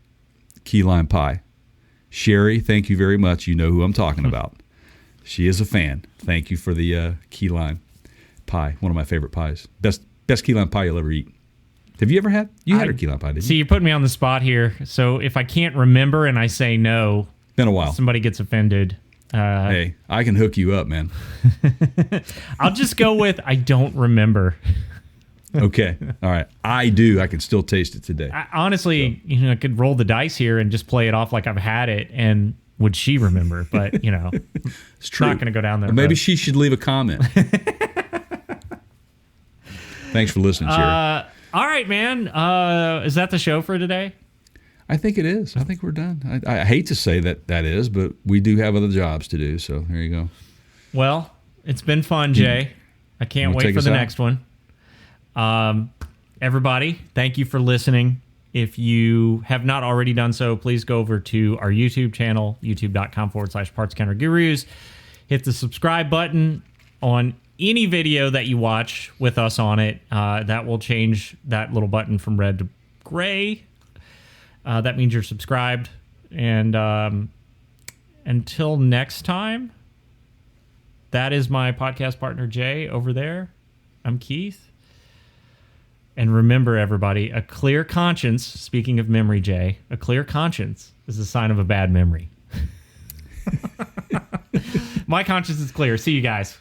key lime pie. Sherry, thank you very much. You know who I'm talking about. She is a fan. Thank you for the key lime pie. One of my favorite pies. Best key lime pie you'll ever eat. Have you ever had? You had her key lime pie, didn't you? See, you're putting me on the spot here. So if I can't remember and I say no, been a while. Somebody gets offended. Hey, I can hook you up, man. I'll just go with I don't remember. Okay. All right. I do. I can still taste it today. Honestly, I could roll the dice here and just play it off like I've had it, and would she remember? But, it's true. Not going to go down there. Maybe she should leave a comment. Thanks for listening, Sherry. All right, man. Is that the show for today? I think it is. I think we're done. I hate to say that is, but we do have other jobs to do, so there you go. Well, it's been fun, Jay. I can't wait for the next one. Everybody, thank you for listening. If you have not already done so, please go over to our YouTube channel, youtube.com/PartsCounterGurus. Hit the subscribe button on any video that you watch with us on it. That will change that little button from red to gray. That means you're subscribed. And until next time, that is my podcast partner, Jay, over there. I'm Keith. And remember, everybody, a clear conscience, speaking of memory, Jay, a clear conscience is a sign of a bad memory. My conscience is clear. See you guys.